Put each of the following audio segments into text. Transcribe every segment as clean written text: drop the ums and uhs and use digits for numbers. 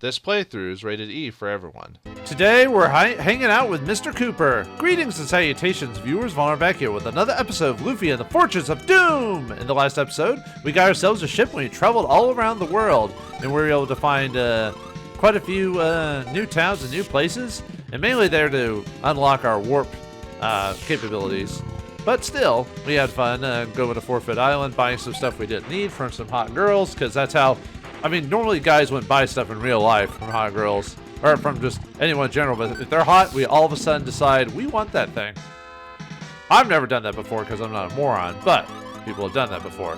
This playthrough is rated E for everyone. Today we're hanging out with Mr. Cooper. Greetings and salutations, viewers. Vauldemare back here with another episode of Lufia and the Fortress of Doom. In the last episode, we got ourselves a ship and we traveled all around the world, and we were able to find quite a few new towns and new places, and mainly there to unlock our warp capabilities. But still, we had fun going to Forfeit Island, buying some stuff we didn't need from some hot girls, because that's how, I mean, normally guys wouldn't buy stuff in real life from hot girls, or from just anyone in general, but if they're hot, we all of a sudden decide we want that thing. I've never done that before because I'm not a moron, but people have done that before.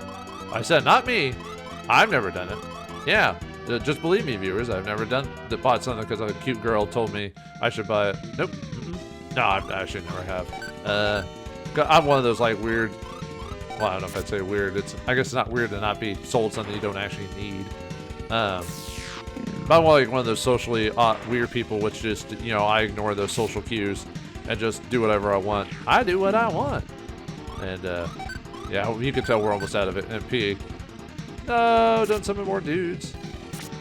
I said, not me. I've never done it. Yeah, just believe me, viewers. I've never bought something because a cute girl told me I should buy it. Nope. No, I actually never have. I'm one of those like weird, well, I don't know if I'd say weird. I guess it's not weird to not be sold something you don't actually need. But I'm like one of those socially weird people, which just, you know, I ignore those social cues and just do whatever I want. I do what I want. And, yeah, you can tell we're almost out of it. And P. No, don't summon more dudes.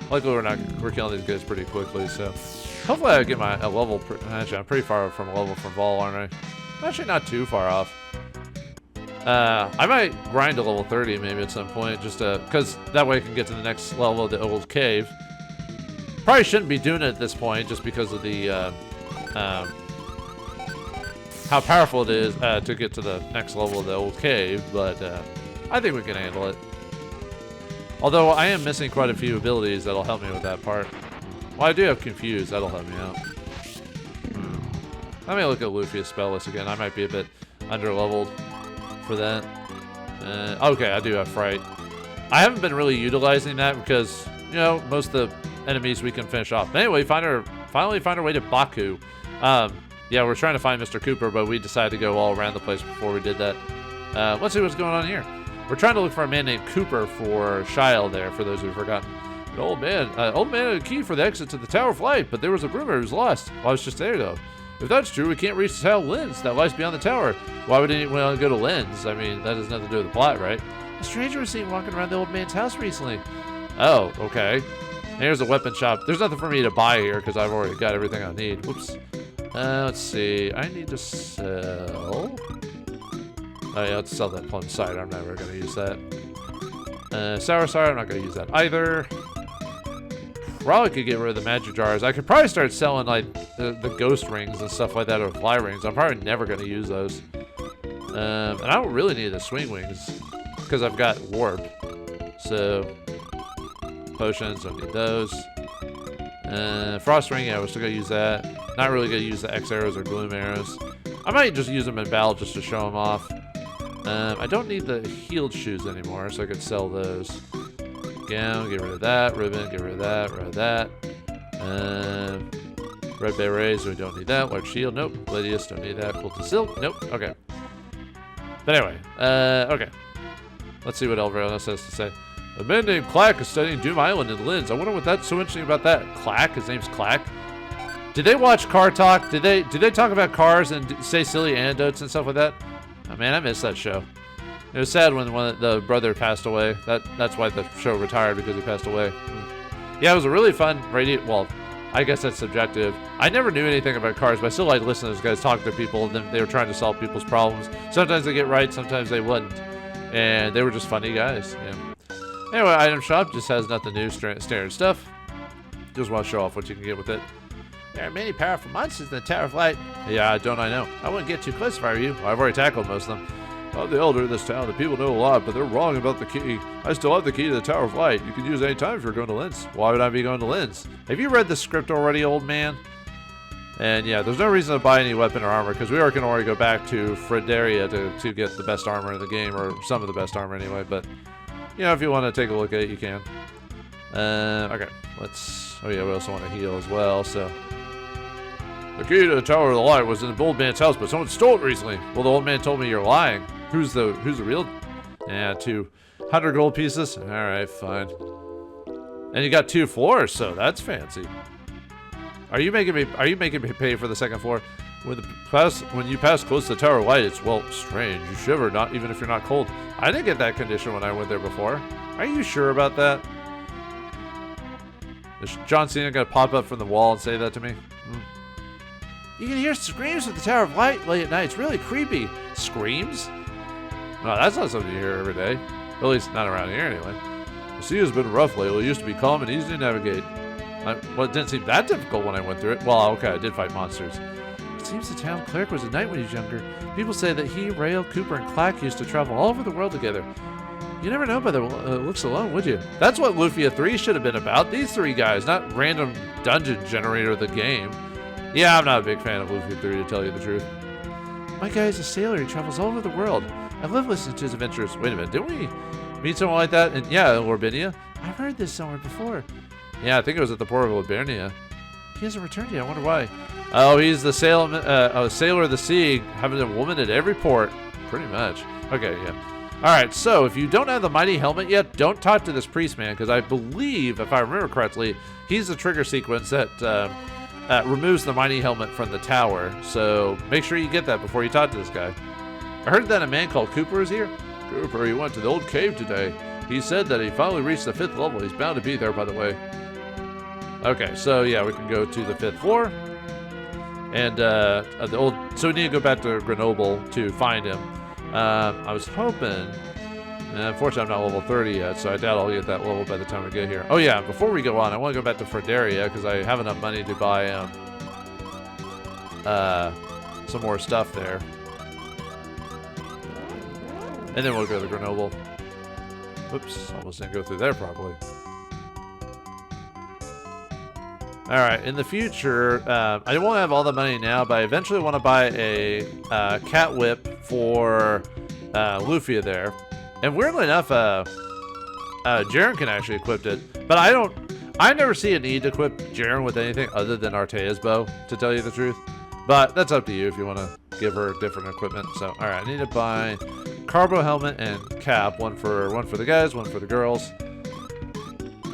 Luckily, we're killing these guys pretty quickly, so hopefully I get my level. Actually, I'm pretty far from a level from Vol, aren't I? I'm actually not too far off. I might grind to level 30 maybe at some point, just because that way I can get to the next level of the old cave. Probably shouldn't be doing it at this point, just because of the how powerful it is to get to the next level of the old cave. But I think we can handle it. Although I am missing quite a few abilities that'll help me with that part. Well, I do have Confuse. That'll help me out. Let me look at Lufia's spell list again. I might be a bit under-leveled for that. Okay, I do have Fright. I haven't been really utilizing that because, you know, most of the enemies we can finish off. But anyway, finally find our way to Baku. Yeah, we're trying to find Mr. Cooper, but we decided to go all around the place before we did that. Let's see what's going on here. We're trying to look for a man named Cooper for Shile there, for those who've forgotten. An old man had a key for the exit to the Tower of Light, but there was a rumor he was lost. Well, I was just there, though. If that's true, we can't reach the Tower of Lens that lies beyond the tower. Why would anyone want to go to Lens? I mean, that has nothing to do with the plot, right? A stranger was seen walking around the old man's house recently. Oh, okay. Here's a weapon shop. There's nothing for me to buy here because I've already got everything I need. Whoops. Let's see. I need to sell. Oh, yeah, let's sell that plum cider. I'm never going to use that. Sour cider, I'm not going to use that either. Probably could get rid of the magic jars. I could probably start selling like the ghost rings and stuff like that, or fly rings. I'm probably never going to use those. And I don't really need the swing wings because I've got warp. So potions, don't need those. Frost ring, yeah, we're still going to use that. Not really going to use the X arrows or gloom arrows. I might just use them in battle just to show them off. I don't need the healed shoes anymore, so I could sell those. Gown, get rid of that. Ribbon, get rid of that. Rid of that. Red berets, we don't need that. Large shield, nope. Gladius, don't need that. Quilted silk, nope. Okay. But anyway, okay. Let's see what Elvira has to say. A man named Clack is studying Doom Island in Linz. I wonder what that's so interesting about that. Clack? His name's Clack? Did they watch Car Talk? Did they talk about cars and say silly anecdotes and stuff like that? Oh man, I missed that show. It was sad when the brother passed away. That's why the show retired, because he passed away. Yeah, it was a really fun radio. Well, I guess that's subjective. I never knew anything about cars, but I still like listening to those guys talk to people, and then they were trying to solve people's problems. Sometimes they get right, sometimes they wouldn't. And they were just funny guys. Yeah. Anyway, item shop just has nothing new, standard stuff. Just want to show off what you can get with it. There are many powerful monsters in the Tower of Light. Yeah, don't I know. I wouldn't get too close if I were you. Well, I've already tackled most of them. I'm the elder of this town. The people know a lot, but they're wrong about the key. I still have the key to the Tower of Light. You can use it any time if you're going to Linz. Why would I be going to Linz? Have you read the script already, old man? And yeah, there's no reason to buy any weapon or armor, because we are going to already go back to Fridaria to get the best armor in the game, or some of the best armor anyway. But, you know, if you want to take a look at it, you can. Okay, let's... Oh yeah, we also want to heal as well, so... The key to the Tower of the Light was in the old man's house, but someone stole it recently. Well, the old man told me you're lying. Who's the real? Yeah, 200 gold pieces. All right, fine. And you got 2 floors, so that's fancy. Are you making me pay for the second floor? When you pass close to the Tower of Light, it's, well, strange. You shiver, not even if you're not cold. I didn't get that condition when I went there before. Are you sure about that? Is John Cena gonna pop up from the wall and say that to me? You can hear screams at the Tower of Light late at night. It's really creepy. Screams? No, that's not something you hear every day. At least not around here anyway. The sea has been rough lately. It used to be calm and easy to navigate. Well, it didn't seem that difficult when I went through it. Well, okay, I did fight monsters. It seems the town cleric was a knight when he was younger. People say that he, Rail, Cooper, and Clack used to travel all over the world together. You never know by the looks alone, would you? That's what Lufia 3 should have been about. These three guys, not random dungeon generator of the game. Yeah, I'm not a big fan of Lufia 3, to tell you the truth. My guy is a sailor. He travels all over the world. I love listening to his adventures. Wait a minute, didn't we meet someone like that? And yeah, Orbinia. I've heard this somewhere before. Yeah, I think it was at the port of Orbinia. He hasn't returned yet. I wonder why. Oh, he's the sailor of the sea, having a woman at every port. Pretty much. Okay, yeah. Alright, so if you don't have the mighty helmet yet, don't talk to this priest man, because I believe, if I remember correctly, he's the trigger sequence that removes the mighty helmet from the tower. So make sure you get that before you talk to this guy. I heard that a man called Cooper is here. Cooper, he went to the old cave today. He said that he finally reached the 5th level. He's bound to be there, by the way. Okay, so yeah, we can go to the 5th floor. And so we need to go back to Grenoble to find him. I was hoping, unfortunately I'm not level 30 yet, so I doubt I'll get that level by the time we get here. Oh yeah, before we go on, I want to go back to Ferdaria, because I have enough money to buy some more stuff there. And then we'll go to Grenoble. Oops, almost didn't go through there properly. Alright, in the future, I won't have all the money now, but I eventually want to buy a cat whip for Lufia there. And weirdly enough, Jerin can actually equip it. But I never see a need to equip Jerin with anything other than Artea's bow, to tell you the truth. But that's up to you if you want to give her different equipment. So, alright, I need to buy Carbo helmet and cap, one for the guys, one for the girls.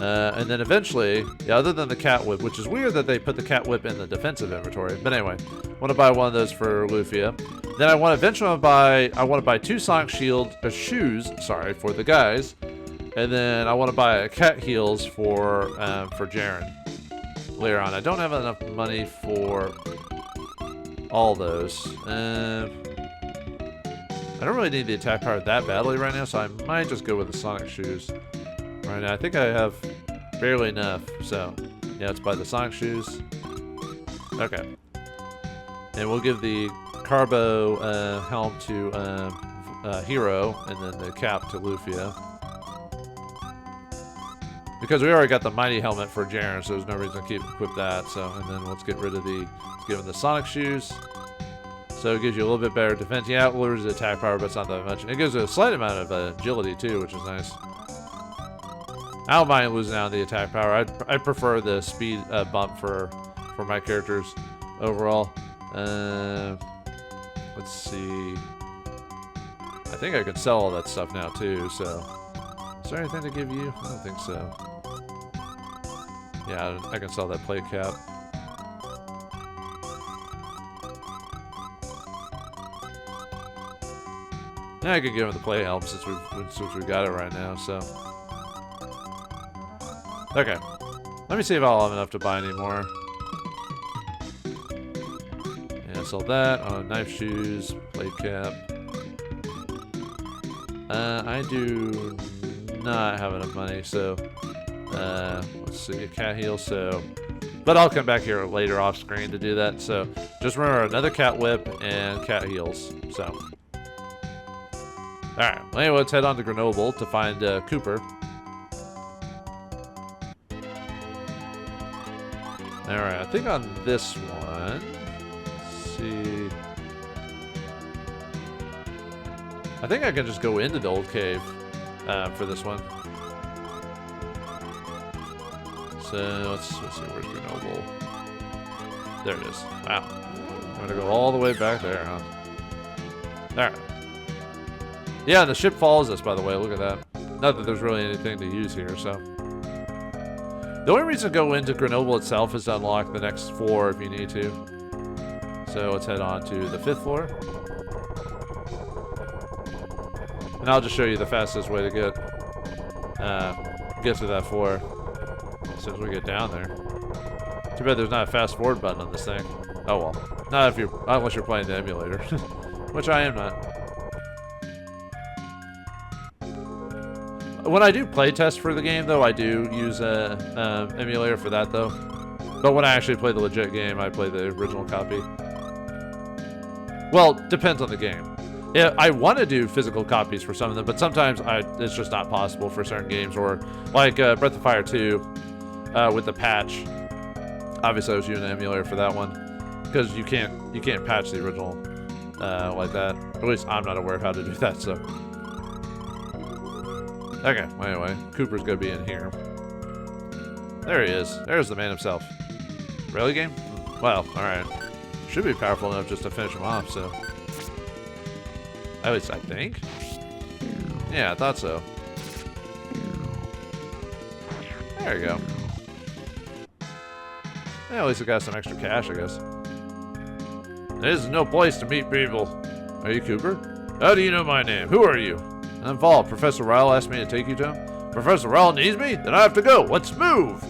And then eventually, yeah, other than the cat whip, which is weird that they put the cat whip in the defensive inventory. But anyway, I want to buy one of those for Lufia. Then I want to eventually buy 2 sonic shoes, for the guys. And then I want to buy cat heels for Jerin later on. I don't have enough money for all those. I don't really need the attack power that badly right now, so I might just go with the sonic shoes. Right now, I think I have barely enough, so yeah, let's buy the sonic shoes. Okay. And we'll give the Carbo helm to Hero, and then the cap to Lufia. Because we already got the mighty helmet for Jerin, so there's no reason to equip that. So, and then let's get rid of let's give him the sonic shoes. So it gives you a little bit better defense. Yeah, it lowers the attack power, but it's not that much. And it gives a slight amount of agility too, which is nice. I don't mind losing out on the attack power. I prefer the speed bump for my characters overall. Let's see. I think I can sell all that stuff now too. So, is there anything to give you? I don't think so. Yeah, I can sell that plate cap. Yeah, I could give him the play helm since we've got it right now. So. Okay, let me see if I'll have enough to buy any more. Yeah, sell that. Knife shoes, plate cap. I do not have enough money, so let's see, a cat heel. So, but I'll come back here later off screen to do that. So, just remember another cat whip and cat heels. So, all right. Well, anyway, let's head on to Grenoble to find Cooper. Alright, I think on this one, let's see. I think I can just go into the old cave for this one. So let's see, where's Grenoble? There it is. Wow. I'm gonna go all the way back there, huh? Alright. Yeah, the ship follows us, by the way. Look at that. Not that there's really anything to use here, so. The only reason to go into Grenoble itself is to unlock the next floor if you need to. So let's head on to the 5th floor. And I'll just show you the fastest way to get to that floor. as soon as we get down there. Too bad there's not a fast forward button on this thing. Oh well. Not unless you're playing the emulator. Which I am not. When I do playtest for the game, though, I do use a emulator for that, though. But when I actually play the legit game, I play the original copy. Well, depends on the game. Yeah, I want to do physical copies for some of them, but sometimes it's just not possible for certain games. Or like Breath of Fire 2 with the patch. Obviously, I was using an emulator for that one because you can't patch the original like that. At least I'm not aware of how to do that. So. Okay, well, anyway, Cooper's gonna be in here. There he is. There's the man himself. Really, game? Well, alright. Should be powerful enough just to finish him off, so. At least I think. Yeah, I thought so. There you go. Yeah, at least I got some extra cash, I guess. This is no place to meet people. Are you Cooper? How do you know my name? Who are you? I'm Vol. Professor Ryle asked me to take you to him. Professor Ryle needs me? Then I have to go. Let's move.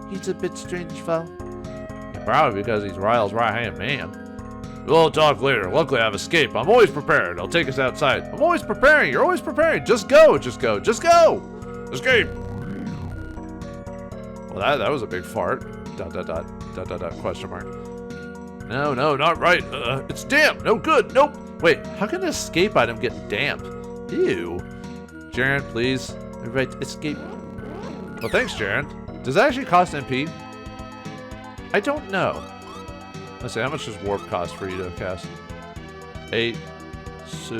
He's a bit strange, Vol. Yeah, probably because he's Ryle's right-hand man. We'll talk later. Luckily, I have escape. I'm always prepared. I'll take us outside. I'm always preparing. You're always preparing. Just go. Just go. Just go. Escape. Well, that was a big fart. ... question mark. No, not right. It's damp. No good. Nope. Wait, how can an escape item get damp? Ew. Jerin, please. Everybody escape. Well, thanks, Jerin. Does that actually cost MP? I don't know. Let's see, how much does warp cost for you to cast? 8. So...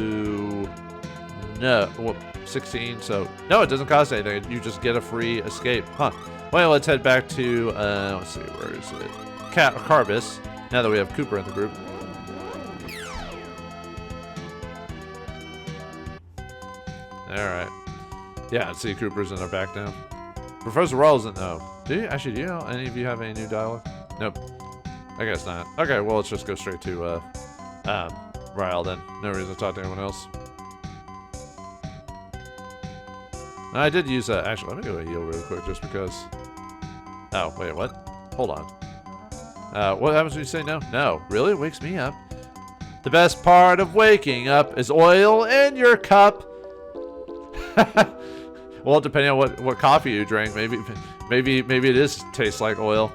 No. Well, 16, so... No, it doesn't cost anything. You just get a free escape. Huh. Well, let's head back to... let's see, where is it? Carbis. Now that we have Cooper in the group. Alright. Yeah, see, Cooper's in our back now. Professor Rawls isn't, no. Do you? Actually, do you know any of you have any new dialogue? Nope. I guess not. Okay, well, let's just go straight to, Ryle then. No reason to talk to anyone else. I did use, actually, let me go to heal really quick just because. Oh, wait, what? Hold on. What happens when you say no? No. Really? It wakes me up. The best part of waking up is oil in your cup. Well, depending on what coffee you drink, maybe it tastes like oil.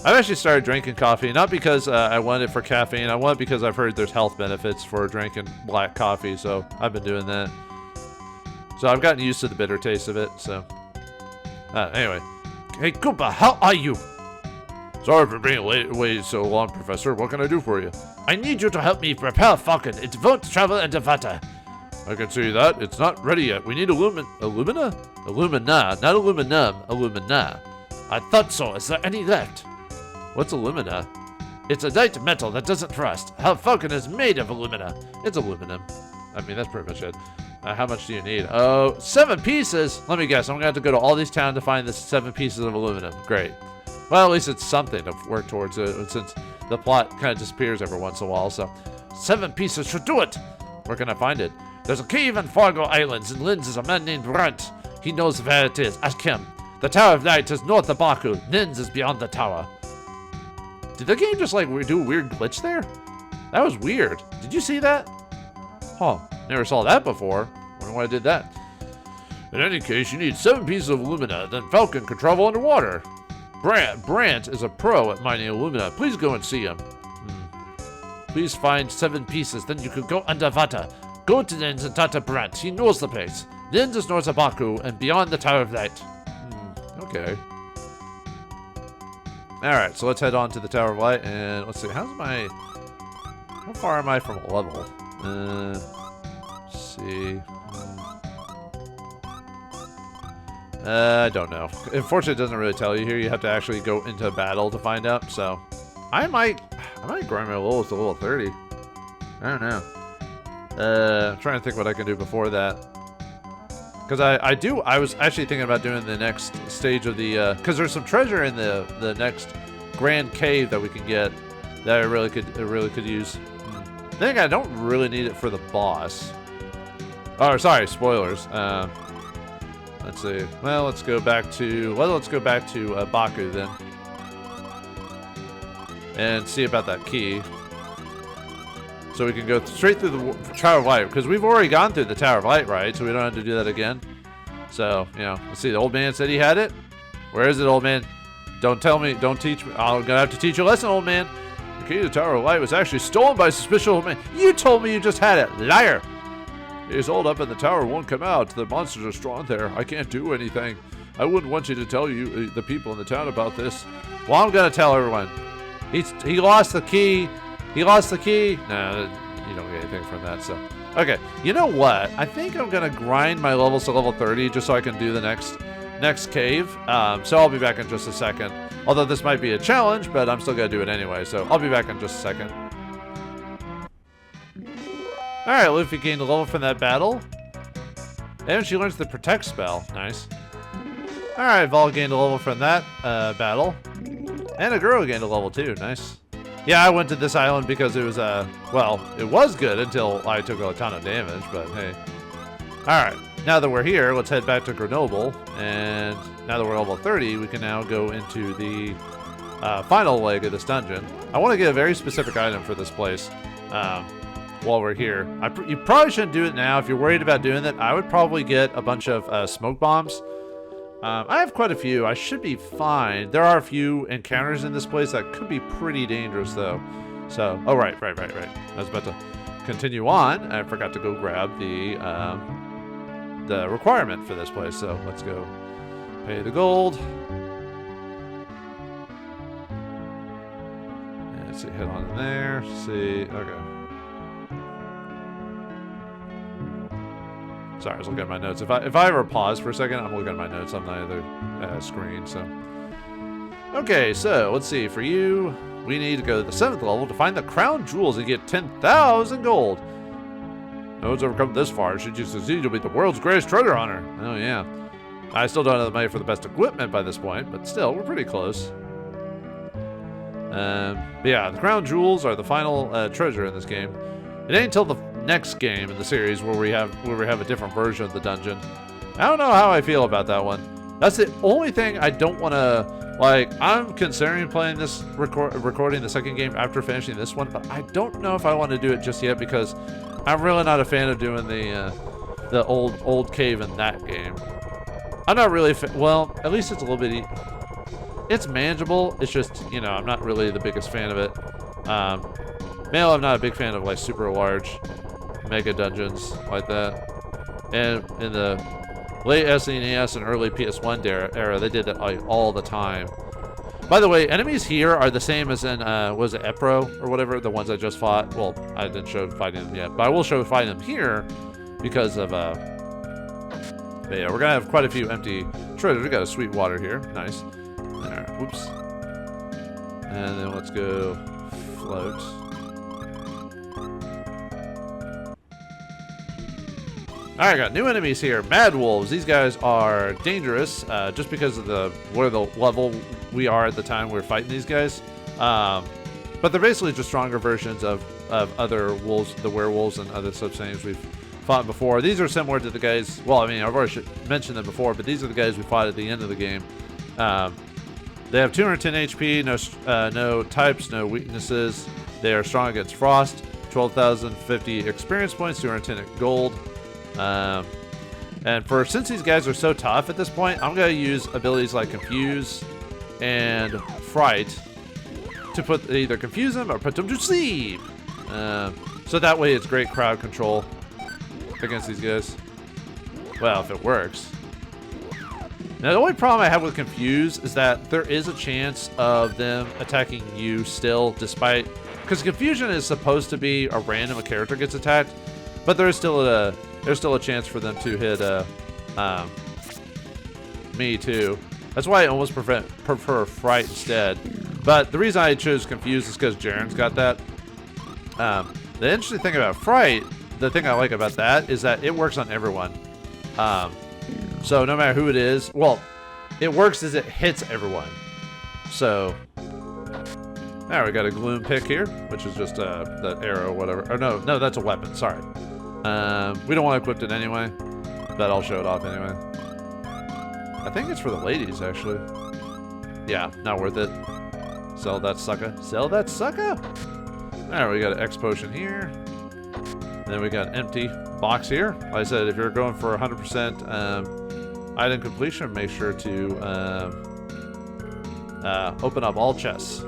I've actually started drinking coffee, not because I want it for caffeine. I want it because I've heard there's health benefits for drinking black coffee, so I've been doing that. So I've gotten used to the bitter taste of it, so. Anyway. Hey, Koopa, how are you? Sorry for being away so long, Professor. What can I do for you? I need you to help me prepare Falcon. It won't travel into water. I can see that. It's not ready yet. We need Illumina? Illumina, not aluminum. Illumina. I thought so. Is there any left? What's Illumina? It's a light metal that doesn't rust. How Falcon is made of alumina. It's aluminum. I mean, that's pretty much it. How much do you need? Oh, 7 pieces. Let me guess. I'm going to have to go to all these towns to find the 7 pieces of aluminum. Great. Well, at least it's something to work towards since the plot kind of disappears every once in a while. So 7 pieces should do it. Where can I find it? There's a cave in Fargo Islands, and Linz is a man named Brent. He knows where it is. Ask him. The Tower of Light is north of Baku. Linz is beyond the tower. Did the game just like do a weird glitch there? That was weird. Did you see that? Huh. Never saw that before. Wonder why I did that. In any case, you need 7 pieces of alumina. Then Falcon can travel underwater. Brant is a pro at mining alumina. Please go and see him. Please find 7 pieces. Then you can go underwater. Go to Linz and talk to Brant. He knows the place. Linz is north of Baku and beyond the Tower of Light. Okay. Alright, so let's head on to the Tower of Light and let's see. How far am I from a level? Let's see. I don't know. Unfortunately, it doesn't really tell you here. You have to actually go into battle to find out. So, I might grind my levels to level 30. I don't know. I'm trying to think what I can do before that. Because I was actually thinking about doing the next stage of the, because there's some treasure in the next grand cave that we can get that I really could use. I think I don't really need it for the boss. Oh, sorry, spoilers. Let's see. Well, let's go back to Baku then, and see about that key. So we can go straight through the Tower of Light, because we've already gone through the Tower of Light, right? So we don't have to do that again. So, you know, let's see. The old man said he had it. Where is it, old man? Don't tell me. Don't teach me. I'm gonna have to teach you a lesson, old man. The key to the Tower of Light was actually stolen by a suspicious old man. You told me you just had it, liar! It is holed up in the tower, won't come out. The monsters are strong there. I can't do anything. I wouldn't want you to tell the people in the town about this. Well, I'm gonna tell everyone. He lost the key. He lost the key. No, you don't get anything from that. So, okay. You know what? I think I'm gonna grind my levels to level 30 just so I can do the next cave. So I'll be back in just a second. Although this might be a challenge, but I'm still gonna do it anyway. So I'll be back in just a second. Alright, Lufia gained a level from that battle. And she learns the Protect spell. Nice. Alright, Vol gained a level from that battle. And Aguro gained a level too. Nice. Yeah, I went to this island because it was, well, it was good until I took a ton of damage, but hey. Alright, now that we're here, let's head back to Grenoble. And now that we're level 30, we can now go into the final leg of this dungeon. I want to get a very specific item for this place. While we're here. You probably shouldn't do it now. If you're worried about doing that, I would probably get a bunch of smoke bombs. I have quite a few. I should be fine. There are a few encounters in this place that could be pretty dangerous, though. So, oh, right. I was about to continue on. I forgot to go grab the requirement for this place. So, let's go pay the gold. And let's see, head on in there. See, okay. Sorry, I was looking at my notes. If I ever pause for a second, I'm looking at my notes on the other screen. So, okay, so let's see. For you, we need to go to the 7th level to find the crown jewels and get 10,000 gold. No one's ever come this far. Should you succeed, you'll be the world's greatest treasure hunter. Oh yeah. I still don't have the money for the best equipment by this point, but still, we're pretty close. But yeah, the crown jewels are the final treasure in this game. It ain't until the next game in the series where we have a different version of the dungeon. I don't know how I feel about that one. That's the only thing I don't want to, like, I'm considering playing this, recording the second game after finishing this one, but I don't know if I want to do it just yet because I'm really not a fan of doing the old cave in that game. I'm not really, well, at least it's a little bit, it's manageable. It's just, you know, I'm not really the biggest fan of it. I'm not a big fan of, like, super large mega dungeons like that. And in the late SNES and early PS1 era, they did that, like, all the time. By the way, enemies here are the same as in, was it Epro or whatever, the ones I just fought? Well, I didn't show fighting them yet, but I will show fighting them here because of, but yeah, we're gonna have quite a few empty treasures. We got a sweet water here. Nice. Alright, whoops. And then let's go float. Alright, got new enemies here. Mad Wolves. These guys are dangerous just because of where the level we are at the time we're fighting these guys. But they're basically just stronger versions of other wolves, the werewolves and other such things we've fought before. These are similar to the guys, well, I mean, I've already mentioned them before, but these are the guys we fought at the end of the game. They have 210 HP, no types, no weaknesses. They are strong against frost, 12,050 experience points, 210 gold. And since these guys are so tough at this point, I'm going to use abilities like Confuse and Fright to either confuse them or put them to sleep. So that way it's great crowd control against these guys. Well, if it works. Now, the only problem I have with Confuse is that there is a chance of them attacking you still, despite... Because Confusion is supposed to be a random character gets attacked, but there's still a chance for them to hit me too. That's why I almost prefer Fright instead. But the reason I chose Confuse is because Jerin's got that. The interesting thing about Fright, the thing I like about that is that it works on everyone. So no matter who it is, well, it works as it hits everyone. So now we got a Gloom pick here, which is just the arrow, whatever. Or no, that's a weapon. Sorry. We don't want to equip it anyway, but I'll show it off anyway. I think it's for the ladies, actually. Yeah, not worth it. Sell that sucker. Sell that sucker! Alright, we got an X potion here. Then we got an empty box here. Like I said, if you're going for 100% item completion, make sure to open up all chests.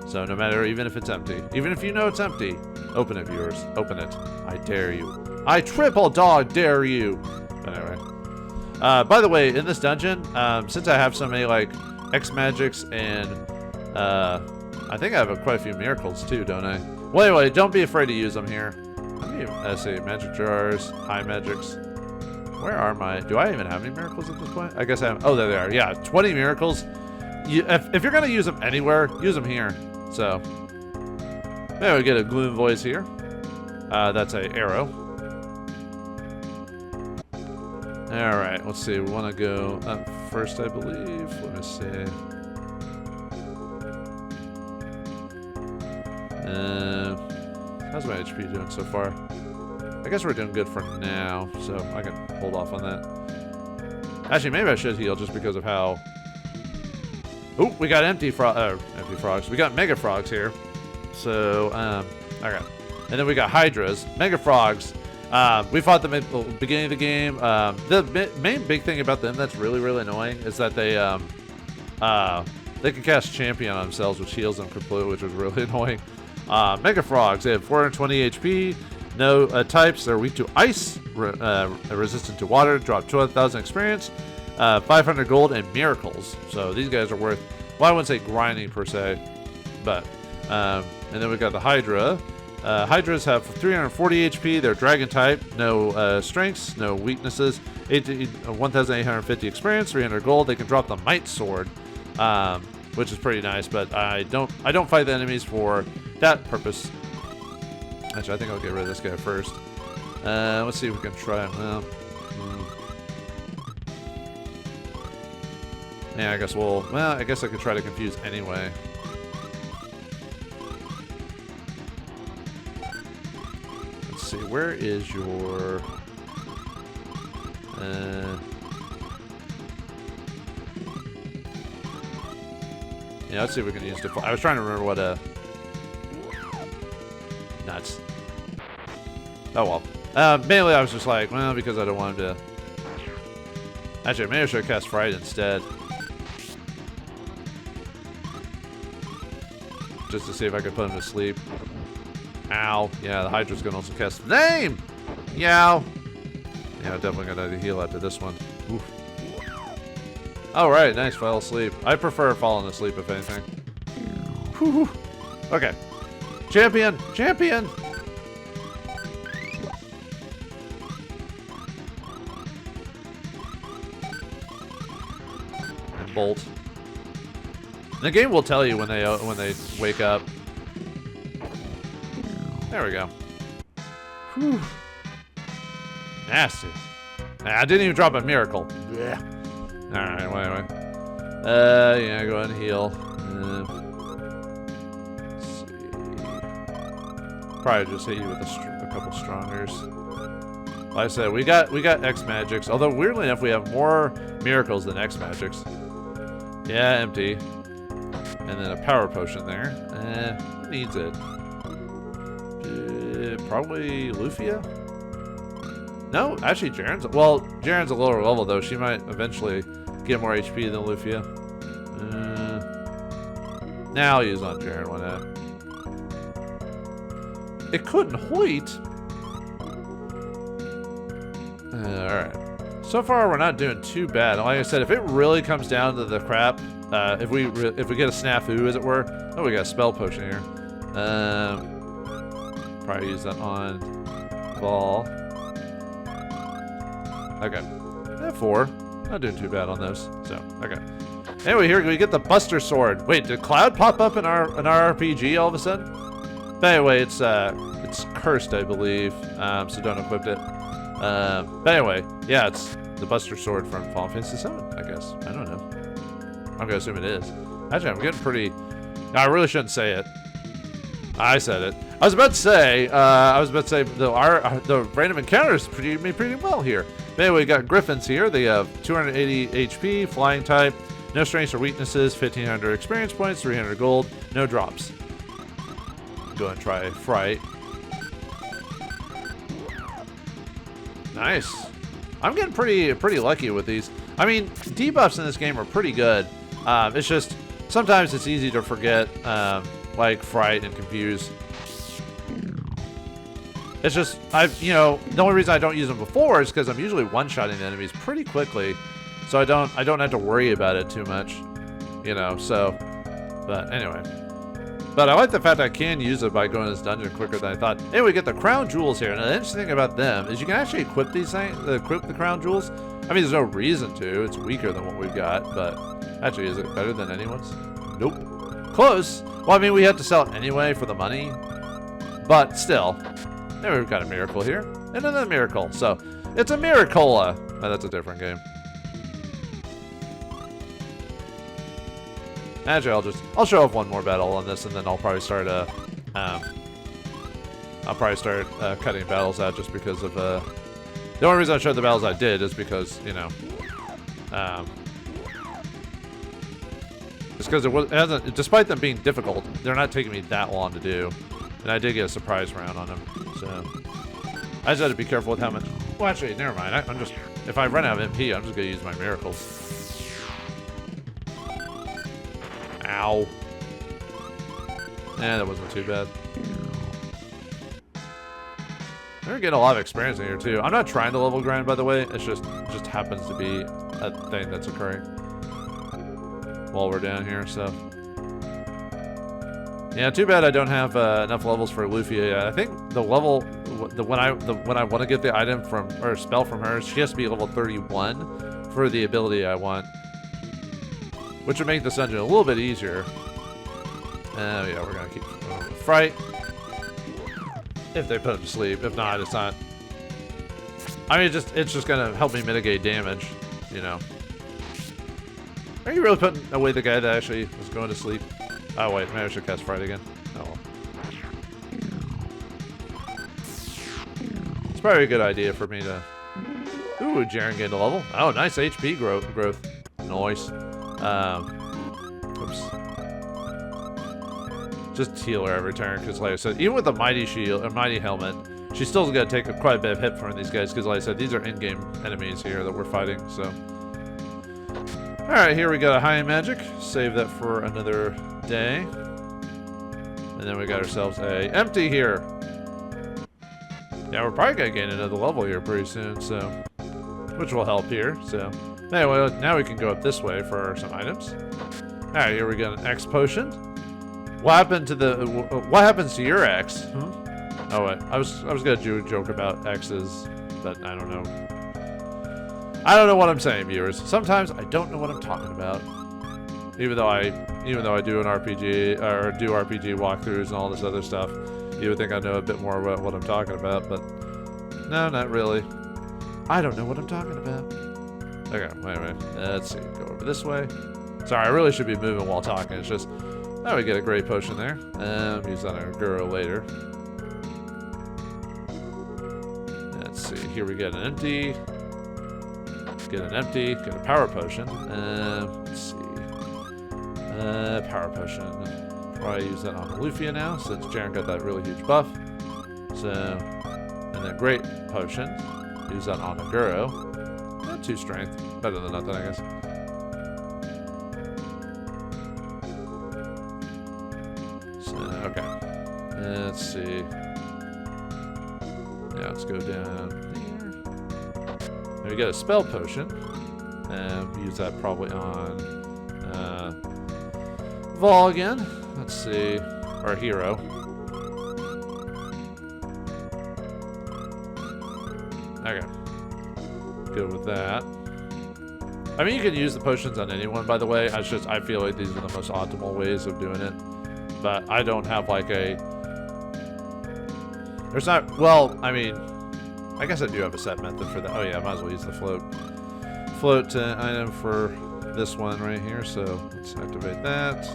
So no matter, even if it's empty. Even if you know it's empty, open it, viewers. Open it. I dare you. I triple dog dare you! But anyway. By the way, in this dungeon, since I have so many, like, X magics and, I think I have quite a few miracles too, don't I? Well, anyway, don't be afraid to use them here. Let's see, magic jars, high magics. Where are my, do I even have any miracles at this point? I guess I have, oh, there they are. Yeah, 20 miracles. If you're gonna use them anywhere, use them here. So, there we get a gloom voice here. That's a arrow. All right, let's see. We want to go up first, I believe. Let me see. How's my HP doing so far? I guess we're doing good for now, so I can hold off on that. Actually, maybe I should heal just because of how... Oh, we got empty frogs. We got mega frogs here. So, okay. And then we got hydras. Mega frogs. We fought them at the beginning of the game. The main big thing about them that's really, really annoying is that they can cast champion on themselves, which heals them completely, which was really annoying. Mega frogs, they have 420 HP, no types, they're weak to ice, resistant to water, drop 12,000 experience, 500 gold, and miracles. So these guys are worth, well, I wouldn't say grinding per se, but, and then we got the Hydra. Hydras have 340 HP, they're dragon type, no strengths, no weaknesses, 1,850 experience, 300 gold, they can drop the Might Sword, which is pretty nice, but I don't fight the enemies for that purpose. Actually, I think I'll get rid of this guy first. Let's see if we can try him. Well, yeah, I guess I guess I could try to confuse anyway. Let's see, where is your... yeah, let's see if we can use default. I was trying to remember what nuts. Oh well. Mainly I was just like, well, because I don't want him to... Actually, maybe I should have cast Fright instead. Just to see if I could put him to sleep. Ow. Yeah, the Hydra's gonna also cast Name! Yow! Yeah, definitely gonna have to heal after this one. Oof. Alright, nice, fell asleep. I prefer falling asleep, if anything. Whew. Okay. Champion! Champion! And bolt. The game will tell you when they wake up. There we go. Whew. Nasty. Nah, I didn't even drop a miracle. Yeah. Alright, well, anyway. Yeah, go ahead and heal. Let's see. Probably just hit you with a couple strongers. Like I said, we got X magics. Although weirdly enough, we have more miracles than X magics. Yeah, empty. And then a power potion there. Who needs it? Probably Lufia? No, actually Jerin's... Well, Jerin's a lower level, though. She might eventually get more HP than Lufia. Now I'll use on Jerin. Why not? It couldn't Hoyt. Alright. So far, we're not doing too bad. Like I said, if it really comes down to the crap, if we get a snafu, as it were... Oh, we got a spell potion here. Probably use that on Vol. Okay. 4. Not doing too bad on those. So, okay. Anyway, here we get the Buster Sword. Wait, did Cloud pop up in our RPG all of a sudden? But anyway, it's cursed, I believe. So don't equip it. But anyway, yeah, it's the Buster Sword from Final Fantasy VII, I guess. I don't know. I'm gonna assume it is. Actually, I'm getting pretty... No, I really shouldn't say it. I said it. I was about to say the random encounters treated me pretty well here. But anyway, we got Griffins here. They have 280 HP, flying type, no strengths or weaknesses, 1,500 experience points, 300 gold, no drops. Go and try Fright. Nice. I'm getting pretty lucky with these. I mean, debuffs in this game are pretty good. It's just sometimes it's easy to forget, like Fright and Confuse. It's just the only reason I don't use them before is because I'm usually one-shotting the enemies pretty quickly, so I don't have to worry about it too much, So, but anyway. But I like the fact I can use it by going to this dungeon quicker than I thought. Anyway, we get the crown jewels here. Now, the interesting thing about them is you can actually equip these things, equip the crown jewels. I mean, there's no reason to. It's weaker than what we've got, but actually, is it better than anyone's? Nope. Close. Well, I mean, we had to sell it anyway for the money, but still. There we've got a miracle here, and another miracle. So, it's a Miracola. Oh, that's a different game. Actually, I'll show off one more battle on this, and then I'll probably start cutting battles out just because of the only reason I showed the battles I did is because it's because it hasn't, despite them being difficult, they're not taking me that long to do, and I did get a surprise round on them, so I just had to be careful with how much. Well, actually, never mind. If I run out of MP, I'm just gonna use my miracles. Ow. That wasn't too bad. We're getting a lot of experience in here too. I'm not trying to level grind, by the way. It just happens to be a thing that's occurring while we're down here. So yeah, too bad I don't have enough levels for Lufia yet. I think the level when I want to get the item from or spell from her, she has to be level 31 for the ability I want, which would make this dungeon a little bit easier. Yeah, we're gonna keep Fright. If they put him to sleep. If not, it's not. I mean, it's just gonna help me mitigate damage, Are you really putting away the guy that actually was going to sleep? Oh wait, maybe I should cast Fright again. Oh well. It's probably a good idea for me to. Ooh, Jerin gained a level. Oh, nice HP growth. Nice. Oops. Just heal her every turn, because like I said, even with the mighty shield or mighty helmet, she's still gonna take quite a bit of hit from these guys, because like I said, these are in-game enemies here that we're fighting. So, all right, here we got a high magic. Save that for another day, and then we got ourselves a empty here. Yeah, we're probably gonna gain another level here pretty soon, so which will help here. So anyway, now we can go up this way for some items. All right, here we got an X potion. What happened to what happens to your X? Oh wait, I was gonna do a joke about X's, but I don't know. I don't know what I'm saying, viewers. Sometimes I don't know what I'm talking about. Even though I do an RPG or do RPG walkthroughs and all this other stuff, you would think I know a bit more about what I'm talking about, but no, not really. I don't know what I'm talking about. Okay, wait. Let's see. Go over this way. Sorry, I really should be moving while talking. It's just, oh, we get a great potion there. Use that on Aguro later. Let's see. Here we get an empty. Get an empty. Get a power potion. Let's see. Power potion. Probably use that on Lufia now, since Jerin got that really huge buff. So, and then great potion. Use that on Aguro. Not 2 strength. Better than nothing, I guess. So, okay. Let's see. Yeah, let's go down here. And we got a spell potion. And use that probably on Vol again. Let's see. Or hero. Okay. Good with that. I mean, you can use the potions on anyone, by the way. I feel like these are the most optimal ways of doing it. But I don't have like a... There's not... Well, I mean... I guess I do have a set method for that. Oh yeah, I might as well use the float. Float item for this one right here. So let's activate that.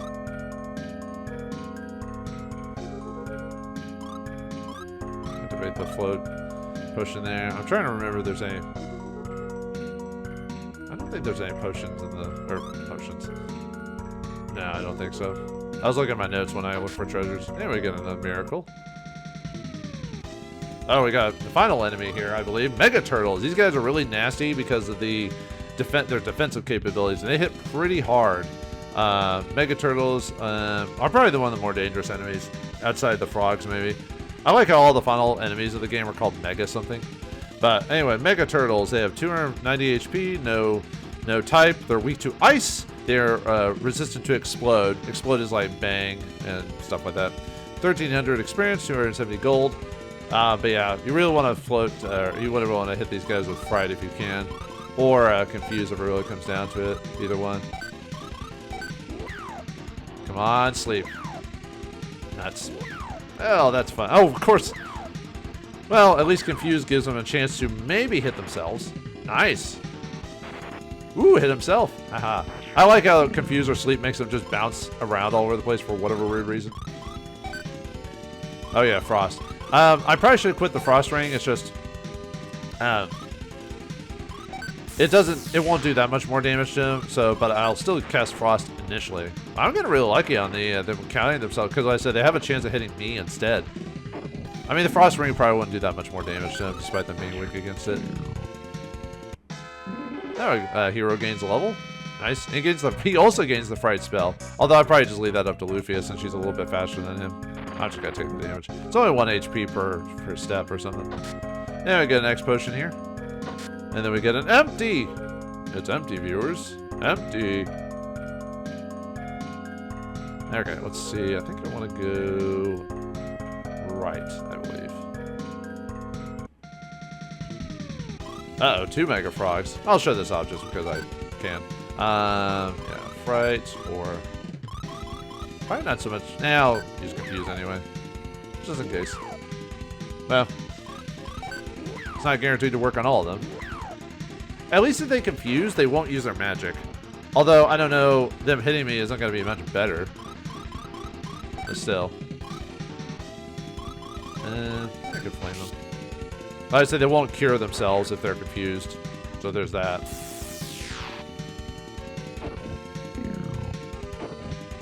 Activate the float potion there. I'm trying to remember if there's any... don't think there's any potions in the... Or, potions. No, I don't think so. I was looking at my notes when I looked for treasures. Anyway, we get another miracle. Oh, we got the final enemy here, I believe. Mega Turtles. These guys are really nasty because of the their defensive capabilities, and they hit pretty hard. Mega Turtles are probably one of the more dangerous enemies, outside the frogs, maybe. I like how all the final enemies of the game are called Mega something. But anyway, Mega Turtles, they have 290 HP, no type. They're weak to ice. They're resistant to explode. Explode is like bang and stuff like that. 1,300 experience, 270 gold. But yeah, you really want to float, you really want to hit these guys with Fright if you can. Or Confuse if it really comes down to it. Either one. Come on, sleep. That's... Oh, that's fun. Oh, of course. Well, at least Confuse gives them a chance to maybe hit themselves. Nice. Ooh, hit himself. Haha. I like how Confuse or Sleep makes them just bounce around all over the place for whatever weird reason. Oh yeah, Frost. I probably should have quit the Frost Ring. It's just... it won't do that much more damage to him, so, but I'll still cast Frost initially. I'm getting really lucky on them counting themselves, because like I said, they have a chance of hitting me instead. I mean, the Frost Ring probably wouldn't do that much more damage to him, despite them being weak against it. There, Hero gains a level. Nice. He also gains the Fright spell. Although I'd probably just leave that up to Lufia, since she's a little bit faster than him. I'm just gonna take the damage. It's only 1 HP per step or something. Then we get an X potion here. And then we get an empty. It's empty, viewers. Empty. Okay, let's see. I think I want to go right, I believe. Uh-oh, 2 Mega Frogs. I'll show this off just because I can. Yeah, Fright or... Probably not so much. Now, I'll use Confuse anyway. Just in case. Well, it's not guaranteed to work on all of them. At least if they Confuse, they won't use their magic. Although, I don't know, them hitting me isn't going to be much better. But still. I could flame them. Like I said, they won't cure themselves if they're confused. So there's that.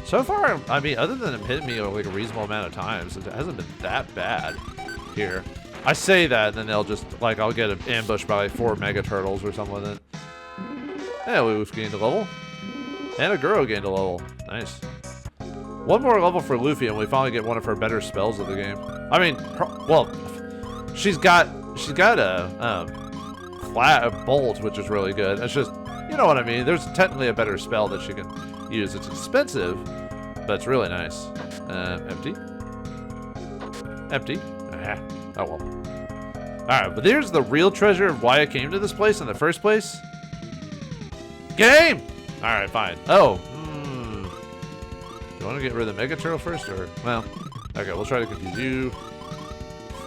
So far, I mean, other than them hitting me like a reasonable amount of times, it hasn't been that bad here. I say that, and then they'll just, like, I'll get ambushed by like 4 Mega Turtles or something like that. Yeah, we've gained a level. And Aguro gained a level. Nice. 1 more level for Lufia, and we finally get one of her better spells of the game. I mean, well, she's got a bolt, which is really good. It's just, you know what I mean. There's technically a better spell that she can use. It's expensive, but it's really nice. Empty. Empty. Oh well. Alright, but here's the real treasure of why I came to this place in the first place. Game! Alright, fine. Oh. Do you want to get rid of the Mega Turtle first, or... Well, okay, we'll try to confuse you.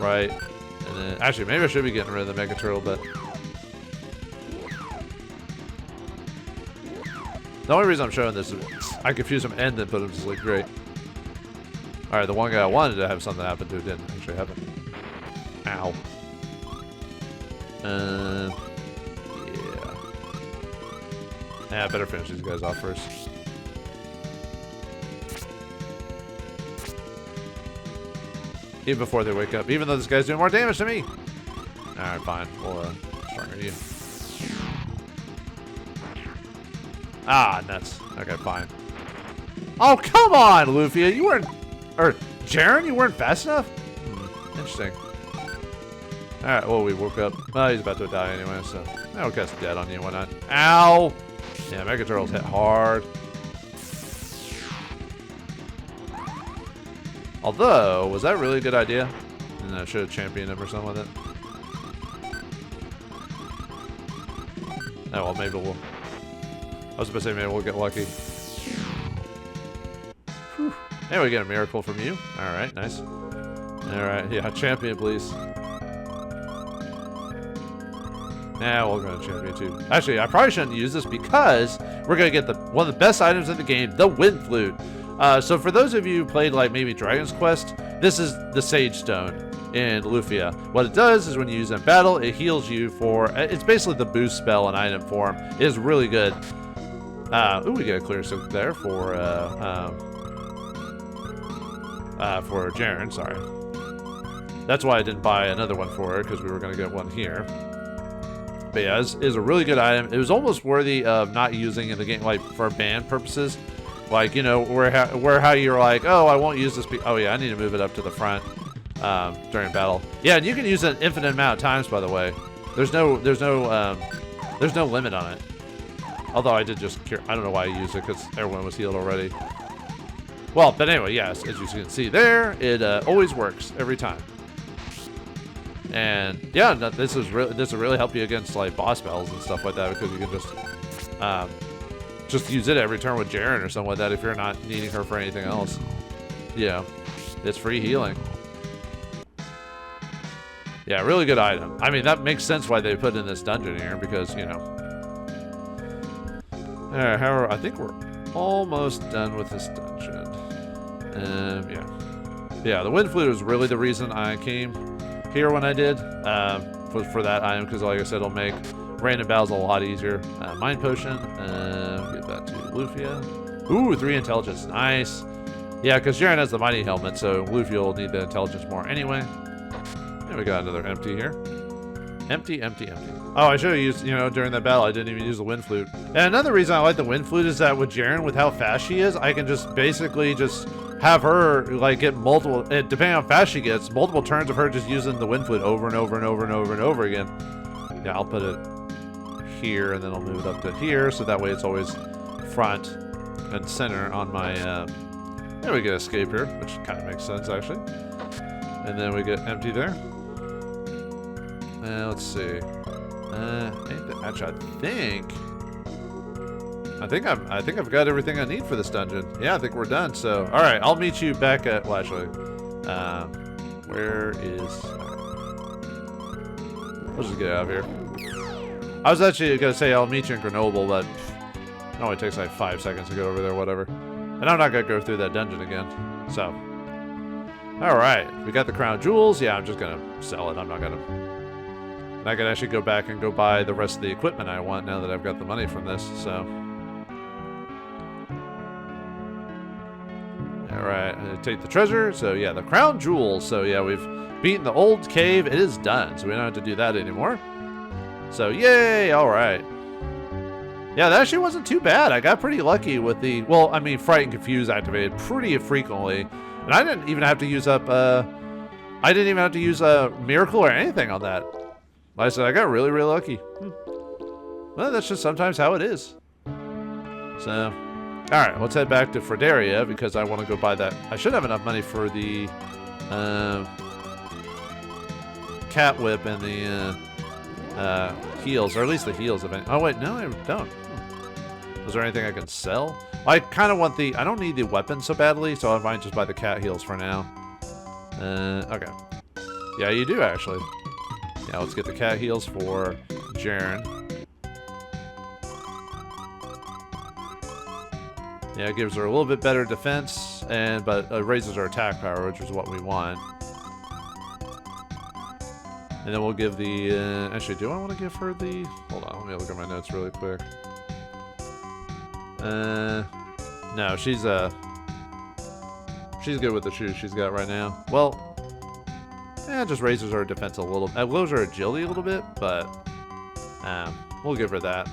Right. And then... Actually, maybe I should be getting rid of the Mega Turtle, but... The only reason I'm showing this is I confuse him and then put him to sleep. Great. Alright, the one guy I wanted to have something happen to didn't actually happen. Ow. Yeah. Yeah, I better finish these guys off first. Even before they wake up. Even though this guy's doing more damage to me. Alright, fine. We'll, stronger you. Ah, nuts. Okay, fine. Oh, come on, Lufia. You weren't... Or, Jerin, you weren't fast enough? Interesting. Alright, well, we woke up. Oh, he's about to die anyway, so... I'll cast dead on you, why not? Ow! Yeah, Mega Turtles hit hard. Although, was that really a good idea? And I should have championed him or something with it. Oh, well, maybe we'll... I was about to say maybe we'll get lucky. Whew. Anyway, we get a miracle from you. Alright, nice. Alright, yeah, champion, please. Nah, we're gonna champion too. Actually, I probably shouldn't use this because we're gonna get one of the best items in the game, the Wind Flute. So for those of you who played like maybe Dragon's Quest, this is the Sage Stone. in Lufia. What it does is when you use it in battle, it heals you for, it's basically the boost spell in item form. It is really good. Ooh, we get a clear silk there for Jerin, sorry. That's why I didn't buy another one for her, because we were going to get one here. But yeah, it's a really good item. It was almost worthy of not using in the game, like, for ban purposes. Like, you know, where how you're like, oh, I won't use this. Oh, yeah, I need to move it up to the front during battle. Yeah, and you can use it an infinite amount of times, by the way. There's no limit on it. Although I did just cure. I don't know why I used it, because everyone was healed already. Well, but anyway, yes, as you can see there, it always works every time. And yeah, this will really help you against like boss battles and stuff like that, because you can just use it every turn with Jerin or something like that if you're not needing her for anything else. Yeah, it's free healing. Yeah, really good item. I mean, that makes sense why they put in this dungeon here, because, you know. However, I think we're almost done with this dungeon. Yeah, the wind flute was really the reason I came here when I did, for that item, because like I said, it'll make random battles a lot easier. Mind potion, give that to Lufia. Ooh, 3 intelligence, nice. Yeah, because Jerin has the mighty helmet, so Lufia will need the intelligence more anyway. And we got another empty here. Empty. Oh, I should have used, you know, during that battle, I didn't even use the wind flute. And another reason I like the wind flute is that with Jerin, with how fast she is, I can just basically just have her like get multiple, depending on how fast she gets, multiple turns of her just using the wind flute over and over and over and over and over again. Yeah, I'll put it here and then I'll move it up to here, so that way it's always front and center on my, there we get escape here, which kind of makes sense actually. And then we get empty there. Let's see. Actually, I think I've got everything I need for this dungeon. Yeah, I think we're done. So, all right, I'll meet you back at. Well, actually, where is? Let's just get out of here. I was actually gonna say I'll meet you in Grenoble, but it only takes like 5 seconds to go over there, whatever. And I'm not gonna go through that dungeon again. So, all right, we got the crown jewels. Yeah, I'm just gonna sell it. I'm not gonna. And I can actually go back and go buy the rest of the equipment I want now that I've got the money from this, so. Alright, take the treasure. So yeah, the crown jewels. So yeah, we've beaten the old cave. It is done, so we don't have to do that anymore. So yay, alright. Yeah, that actually wasn't too bad. I got pretty lucky with the, well, I mean, Fright and Confuse activated pretty frequently. And I didn't even have to use up, a Miracle or anything on that. Like I said, I got really, really lucky. Well, that's just sometimes how it is. So, alright, let's head back to Fredaria because I want to go buy that. I should have enough money for the cat whip and the heals, or at least the heals. Oh, wait, no, I don't. Is there anything I can sell? I kind of want the, I don't need the weapon so badly, so I might just buy the cat heals for now. Okay. Yeah, you do actually. Yeah, let's get the cat heals for Jerin. Yeah, it gives her a little bit better defense, but raises her attack power, which is what we want. And then we'll give the... actually, do I want to give her the... Hold on, let me look at my notes really quick. No, she's good with the shoes she's got right now. Well... yeah, it just raises her defense a little. It lowers her agility a little bit, but we'll give her that.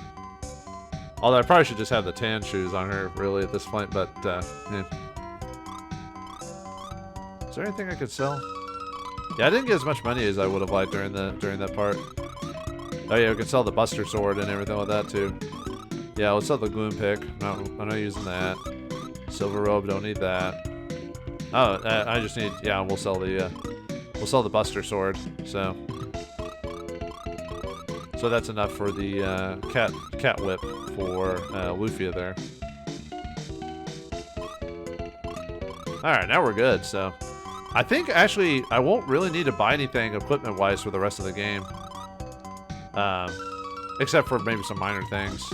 Although I probably should just have the tan shoes on her, really, at this point. But yeah. Is there anything I could sell? Yeah, I didn't get as much money as I would have liked during that part. Oh yeah, we can sell the Buster Sword and everything like that too. Yeah, let's sell the Gloom Pick. No, I'm not using that. Silver Robe, don't need that. Oh, I just need. Yeah, we'll sell the. We'll sell the Buster Sword, so that's enough for the cat whip for Lufia there. All right, now we're good. So I think actually I won't really need to buy anything equipment-wise for the rest of the game, except for maybe some minor things.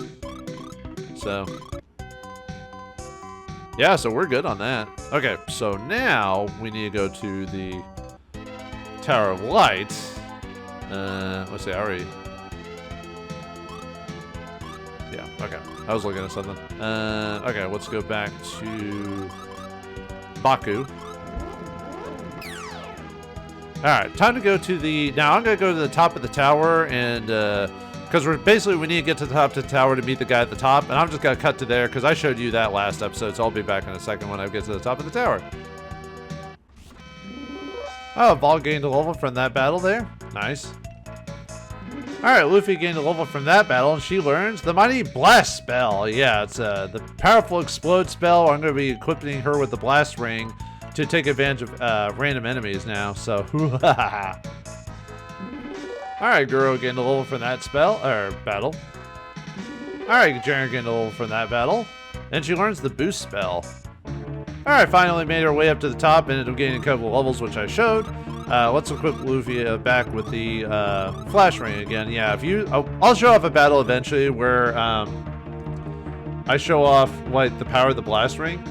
So yeah, so we're good on that. Okay, so now we need to go to the Tower of Light. Let's see, I already... Yeah, okay. I was looking at something. Okay, let's go back to Baku. Alright, time to go to the... Now, I'm going to go to the top of the tower and... Because we need to get to the top of the tower to meet the guy at the top. And I'm just going to cut to there because I showed you that last episode. So I'll be back in a second when I get to the top of the tower. Oh, Vol gained a level from that battle there. Nice. Alright, Lufia gained a level from that battle, and she learns the Mighty Blast spell. Yeah, it's the powerful Explode spell. I'm going to be equipping her with the Blast Ring to take advantage of random enemies now, so... Alright, Aguro gained a level from that spell, or battle. Alright, Jerin gained a level from that battle. And she learns the Boost spell. Alright, finally made our way up to the top, ended up gaining a couple of levels, which I showed. Let's equip Lufia back with the Flash Ring again. Yeah, I'll show off a battle eventually where I show off like the power of the Blast Ring.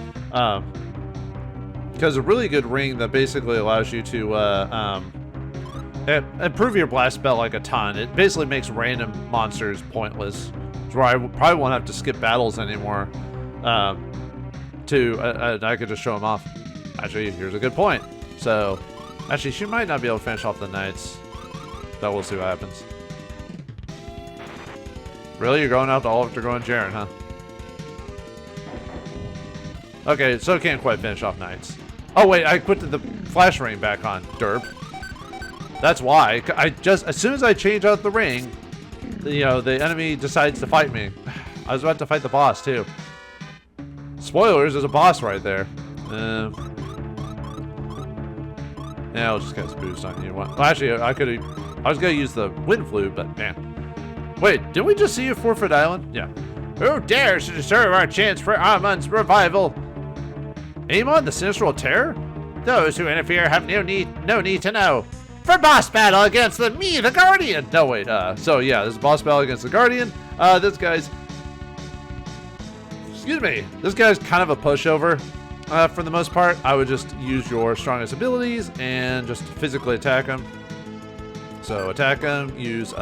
Because a really good ring that basically allows you to improve your blast spell like a ton. It basically makes random monsters pointless. It's where I probably won't have to skip battles anymore. I could just show them off. Actually, here's a good point. So, actually, she might not be able to finish off the knights. But we'll see what happens. Really? You're going out to all after going Jerin, huh? Okay, so it can't quite finish off knights. Oh, wait, I put the Flash Ring back on. Derp. That's why. As soon as I change out the ring, the enemy decides to fight me. I was about to fight the boss, too. Spoilers, there's a boss right there. Yeah, I'll just cast Boost on you. Well, actually, I was going to use the Wind Flute, but man. Wait, didn't we just see you Forfeit Island? Yeah. Who dares to disturb our chance for Amon's revival? Amon, the Sinistral Terror? Those who interfere have no need to know. For boss battle against me, the Guardian! No, wait, so yeah, this is boss battle against the Guardian. This guy's kind of a pushover. For the most part, I would just use your strongest abilities and just physically attack him. So attack him, use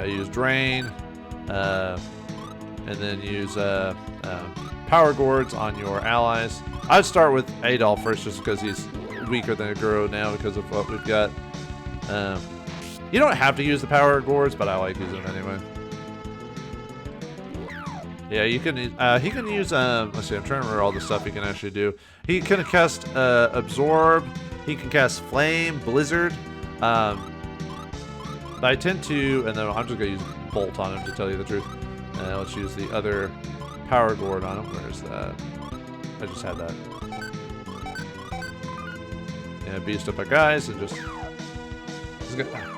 use Drain, and then use Power Gourds on your allies. I'd start with Adolf first just because he's weaker than Aguro now because of what we've got. You don't have to use the Power Gourds, but I like using them anyway. Yeah, he can use, let's see, I'm trying to remember all the stuff he can actually do. He can cast Absorb, he can cast Flame, Blizzard. I tend to, and then I'm just going to use Bolt on him to tell you the truth. Let's use the other Power Gourd on him. Where's that? I just had that. And beast up our guys and just...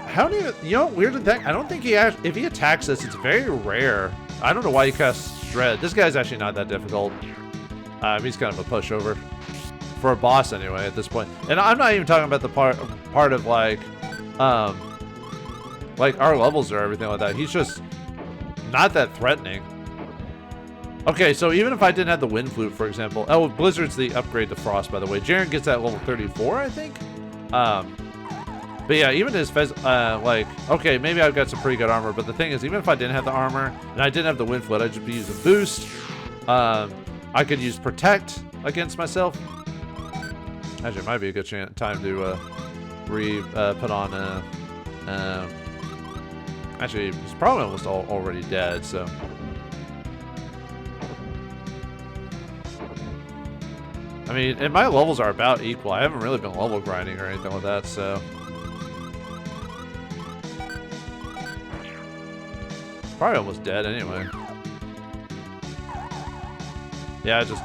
How do you, weird thing, I don't think if he attacks us, it's very rare. I don't know why he casts Dread. This guy's actually not that difficult. He's kind of a pushover. For a boss anyway at this point. And I'm not even talking about the part of like our levels or everything like that. He's just not that threatening. Okay, so even if I didn't have the Wind Flute, for example. Oh, Blizzard's the upgrade to Frost, by the way. Jerin gets that level 34, I think. But yeah, even his okay, maybe I've got some pretty good armor, but the thing is, even if I didn't have the armor and I didn't have the Wind Flute, I'd just be using Boost. I could use Protect against myself. Actually, it might be a good time to put on. Actually, he's probably almost already dead, so. I mean, and my levels are about equal. I haven't really been level grinding or anything like that, so. Probably almost dead anyway. Yeah, just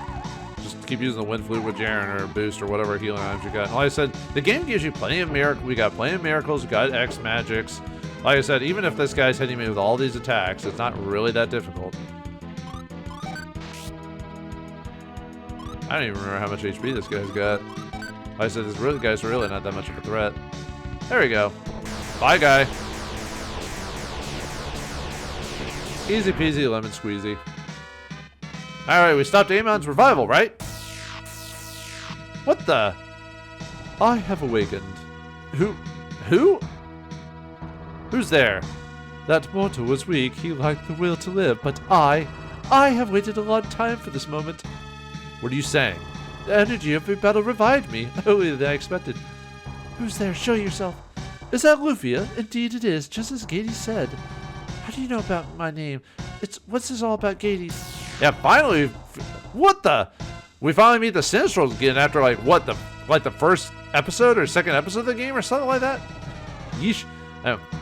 keep using the Wind Flute with Jerin or Boost or whatever healing items you got. And like I said, the game gives you plenty of miracles. We got plenty of miracles. We got X magics. Like I said, even if this guy's hitting me with all these attacks, it's not really that difficult. I don't even remember how much HP this guy's got. Like I said, this guy's really not that much of a threat. There we go. Bye, guy. Easy peasy lemon squeezy. Alright, we stopped Amon's revival, right? What the? I have awakened. Who? Who's there? That mortal was weak, he lacked the will to live, but I have waited a long time for this moment. What are you saying? The energy of your battle revived me, earlier than I expected. Who's there? Show yourself. Is that Lufia? Indeed it is, just as Gades said. How do you know about my name? What's this all about Gades? Yeah, finally, what the? We finally meet the Sinistrals again after the first episode or second episode of the game or something like that? Yeesh.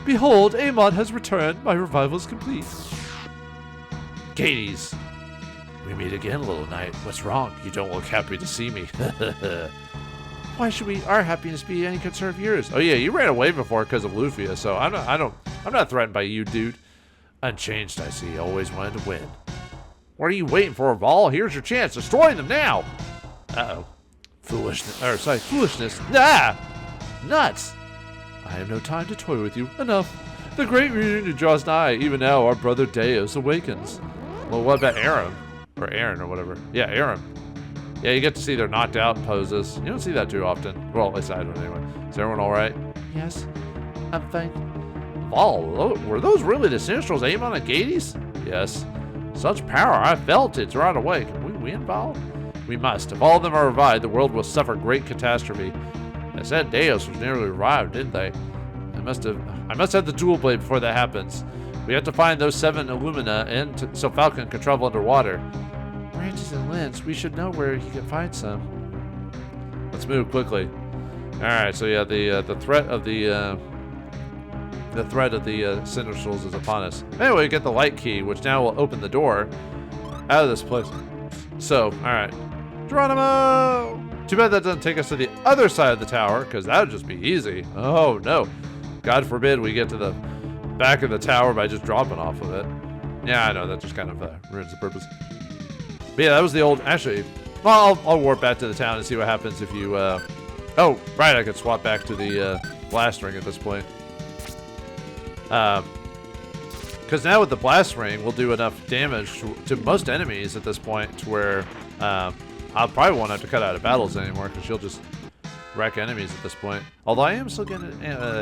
Behold, Amon has returned. My revival is complete. Gades. We meet again, little knight. What's wrong? You don't look happy to see me. Why should our happiness be any concern of yours? Oh yeah, you ran away before because of Lufia, so I'm not threatened by you, dude. Unchanged, I see. Always wanted to win. What are you waiting for, Vol? Here's your chance. Destroy them now. Uh-oh. Foolishness. Nah! Nuts! I have no time to toy with you. Enough. The great reunion draws nigh. Even now, our brother Deus awakens. Well, what about Aaron? Or Aaron, or whatever. Yeah, Aaron. Yeah, you get to see their knocked out poses. You don't see that too often. Well, at least I don't anyway. Is everyone alright? Yes. I'm fine. Vol, were those really the Sinistrals aim on a Gades? Yes. Such power, I felt it right away. Can we win, Vol? We must. If all of them are revived, the world will suffer great catastrophe. I said Deus was nearly revived, didn't they? I must have the dual blade before that happens. We have to find those 7 Illumina so Falcon can travel underwater. Branches and limbs. We should know where he can find some. Let's move quickly. All right. So yeah, the threat of the Sinistrals is upon us. Anyway, we get the light key, which now will open the door out of this place. So, all right, Geronimo. Too bad that doesn't take us to the other side of the tower, because that would just be easy. Oh no, God forbid we get to the back of the tower by just dropping off of it. Yeah, I know that just kind of ruins the purpose. But yeah, that was the old. Actually, well, I'll warp back to the town and see what happens if you. Oh, right, I could swap back to the blast ring at this point. Because now with the blast ring, we'll do enough damage to most enemies at this point to where I'll probably won't have to cut out of battles anymore because she'll just wreck enemies at this point. Although I am still getting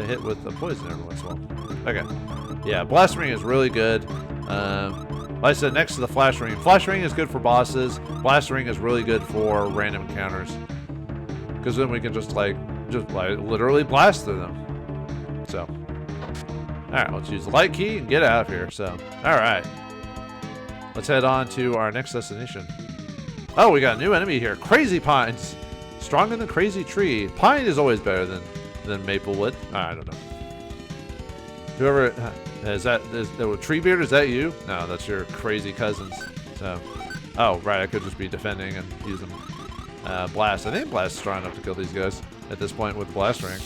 hit with the poison every once in a while. Okay. Yeah, blast ring is really good. Like I said, next to the flash ring. Flash ring is good for bosses. Blast ring is really good for random encounters. Because then we can just literally blast through them. So. Alright, let's use the light key and get out of here. So, alright. Let's head on to our next destination. Oh, we got a new enemy here. Crazy Pines. Stronger than Crazy Tree. Pine is always better than Maplewood. I don't know. Whoever... Is Treebeard, is that you? No, that's your crazy cousins. So... Oh, right, I could just be defending and using Blast. I think Blast is strong enough to kill these guys at this point with Blast Ring.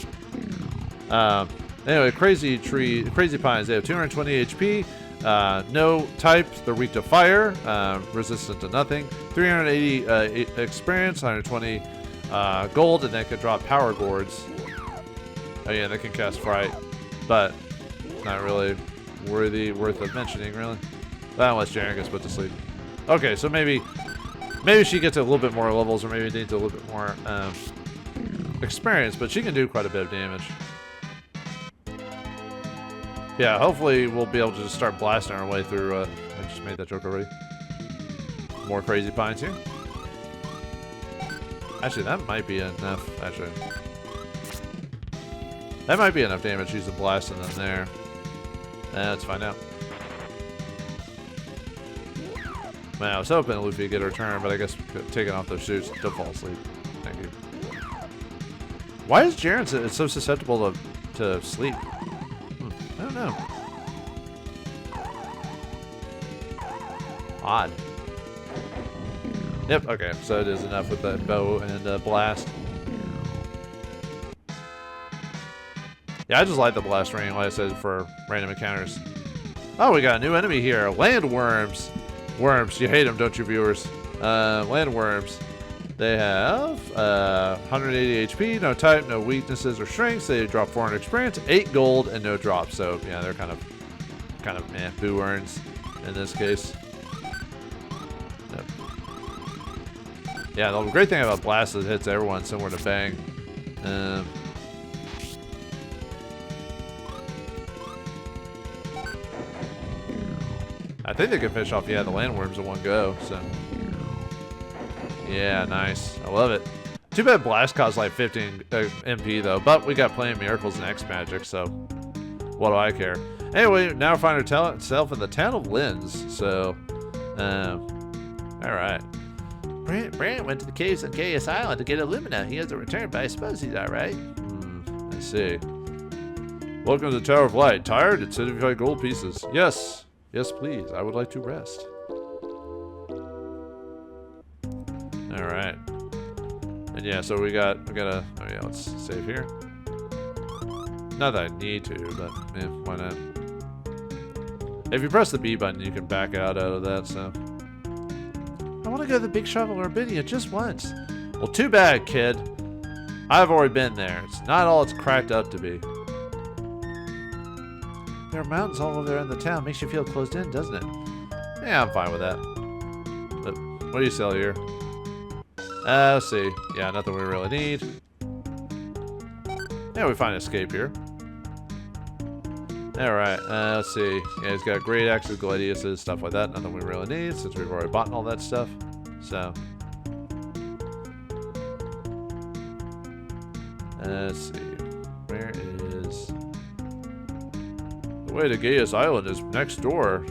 Anyway, Crazy Pines, they have 220 HP, no type, they're weak to fire, resistant to nothing, 380 experience, 120 gold, and they can drop power gourds. Oh yeah, they can cast Fright, but not really worth of mentioning, really. Not unless Jerin gets put to sleep. Okay, so maybe she gets a little bit more levels, or maybe needs a little bit more experience, but she can do quite a bit of damage. Yeah, hopefully we'll be able to just start blasting our way through. I just made that joke already. More Crazy Pines here. Actually, that might be enough. Actually, that might be enough damage using blast and then there. Let's find out. Man, I was hoping Lufia would get her turn, but I guess taking off those suits, don't fall asleep. Thank you. Why is Jerin so susceptible to sleep? I don't know. Odd. Yep, okay, so it is enough with that bow and blast. Yeah, I just like the blast ring, like I said, for random encounters. Oh, we got a new enemy here. Landworms. Worms, you hate them, don't you, viewers? Landworms. They have 180 HP, no type, no weaknesses or strengths. They drop 400 experience, 8 gold, and no drop. So yeah, they're kind of meh, boo earns in this case. Yep. Yeah, the great thing about Blast is it hits everyone similar to Bang. I think they can finish off, yeah, the landworms in one go, so. Yeah, nice. I love it. Too bad Blast costs like 15 MP though, but we got plenty of Miracles and X Magic, so what do I care? Anyway, now find herself in the town of Linz, so, alright. Brant went to the caves on Gaius Island to get Illumina. He hasn't returned, but I suppose he's alright. I see. Welcome to the Tower of Light. Tired? It's 75 gold pieces. Yes. Yes, please. I would like to rest. Alright. And yeah, so we gotta, oh yeah, let's save here. Not that I need to, but why not? If you press the B button, you can back out of that, so. I want to go to the Big Shovel or Arbinia just once. Well, too bad, kid. I've already been there. It's not all it's cracked up to be. There are mountains all over there in the town. Makes you feel closed in, doesn't it? Yeah, I'm fine with that. But what do you sell here? Let's see. Yeah, nothing we really need. Yeah, we find escape here. Alright, let's see. Yeah, he's got great axes, gladiuses, stuff like that. Nothing we really need since we've already bought all that stuff. So. Let's see. Where is... The way to Gaius Island is next door.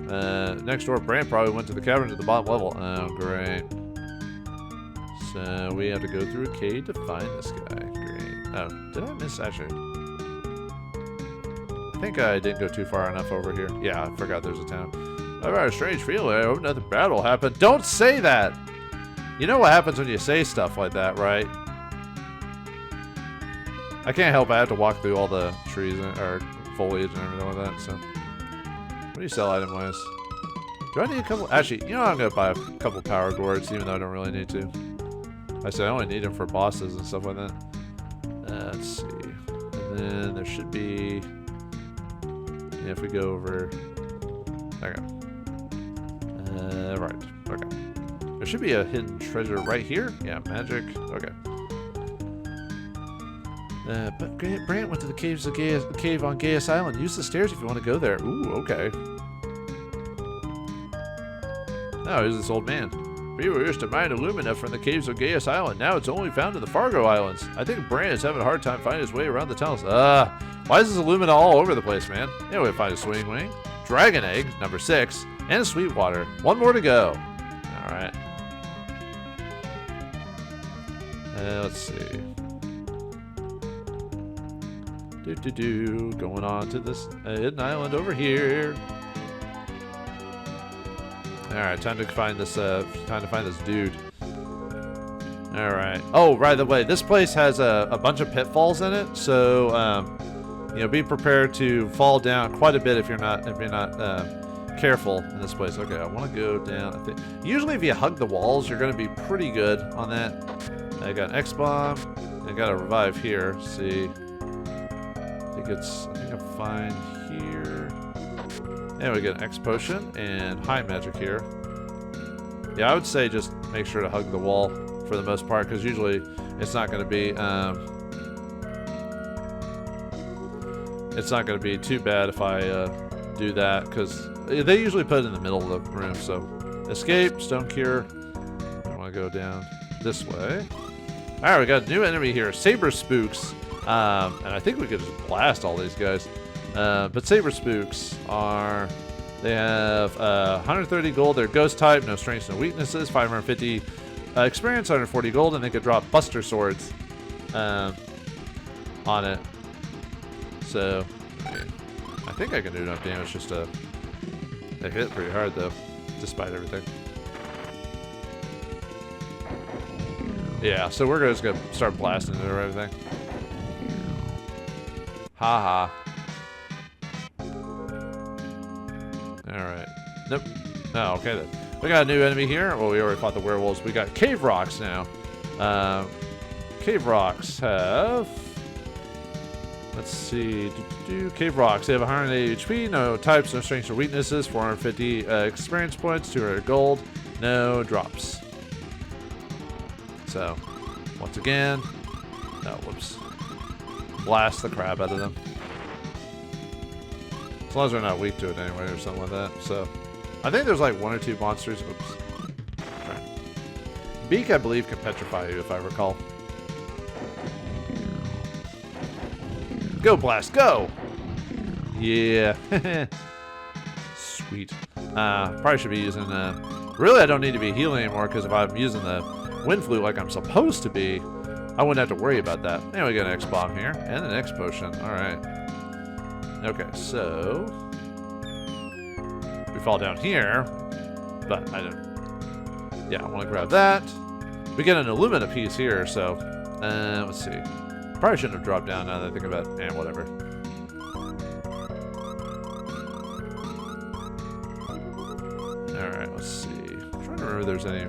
Next door, Brant probably went to the caverns at the bottom level. Oh, great. So we have to go through a cave to find this guy. Great. Oh, did I miss actually? I think I didn't go too far enough over here. Yeah, I forgot there's a town. I've got a strange feeling. I hope nothing bad will happen. Don't say that! You know what happens when you say stuff like that, right? I can't help it. I have to walk through all the trees or foliage and everything like that, so. What do you sell item-wise? Do I need a couple? Actually, you know what? I'm going to buy a couple power gourds, even though I don't really need to. I said I only need them for bosses and stuff like that. Let's see. And then there should be... Yeah, if we go over... Okay. Right. Okay. There should be a hidden treasure right here. Yeah, magic. Okay. But Brant went to the caves of cave on Gaius Island. Use the stairs if you want to go there. Ooh, okay. Oh, who's this old man? People used to mine Illumina from the caves of Gaius Island. Now it's only found in the Fargo Islands. I think Brant is having a hard time finding his way around the tunnels. Why is this Illumina all over the place, man? Anyway, find a Swing Wing, Dragon Egg, number 6, and Sweetwater. One more to go. Alright. Let's see. Going on to this hidden island over here. Alright, time to find this dude. Alright. Oh, by the way, this place has a bunch of pitfalls in it, so you know, be prepared to fall down quite a bit if you're not careful in this place. Okay, I want to go down. I think usually if you hug the walls, you're going to be pretty good on that. I got an X-Bomb. I got a revive here. Let's see. I think I'm fine here. And we get an X potion and high magic here. Yeah, I would say just make sure to hug the wall for the most part, because usually it's not going to be too bad if I do that, because they usually put it in the middle of the room. So escape, stone cure. I want to go down this way. All right, we got a new enemy here, Saber Spooks. And I think we could just blast all these guys. But Saber Spooks they have 130 gold. They're ghost type, no strengths, no weaknesses. 550 experience, 140 gold, and they could drop Buster Swords on it. So I think I can do enough damage just to hit it pretty hard, though, despite everything. Yeah, so we're just gonna start blasting into everything. Haha. Alright. Nope. Oh, okay then. We got a new enemy here. Well, we already fought the werewolves. We got Cave Rocks now. Cave Rocks have... Let's see. Cave Rocks. They have 180 HP. No types, no strengths or weaknesses. 450 experience points. 200 gold. No drops. So, once again... Oh, whoops. blast the crap out of them. As long as they're not weak to it anyway or something like that. So, I think there's like 1 or 2 monsters. Oops. Right. Beak, I believe, can petrify you if I recall. Go, Blast, go! Yeah. Sweet. Probably should be using, really I don't need to be healing anymore, because if I'm using the Wind Flute like I'm supposed to be, I wouldn't have to worry about that. And we got an X-Bomb here, and an X-Potion. Alright. Okay, so... we fall down here, but I don't... yeah, I want to grab that. We get an Illumina piece here, so... let's see. Probably shouldn't have dropped down now that I think about it. Whatever. Alright, let's see. I'm trying to remember if there's any...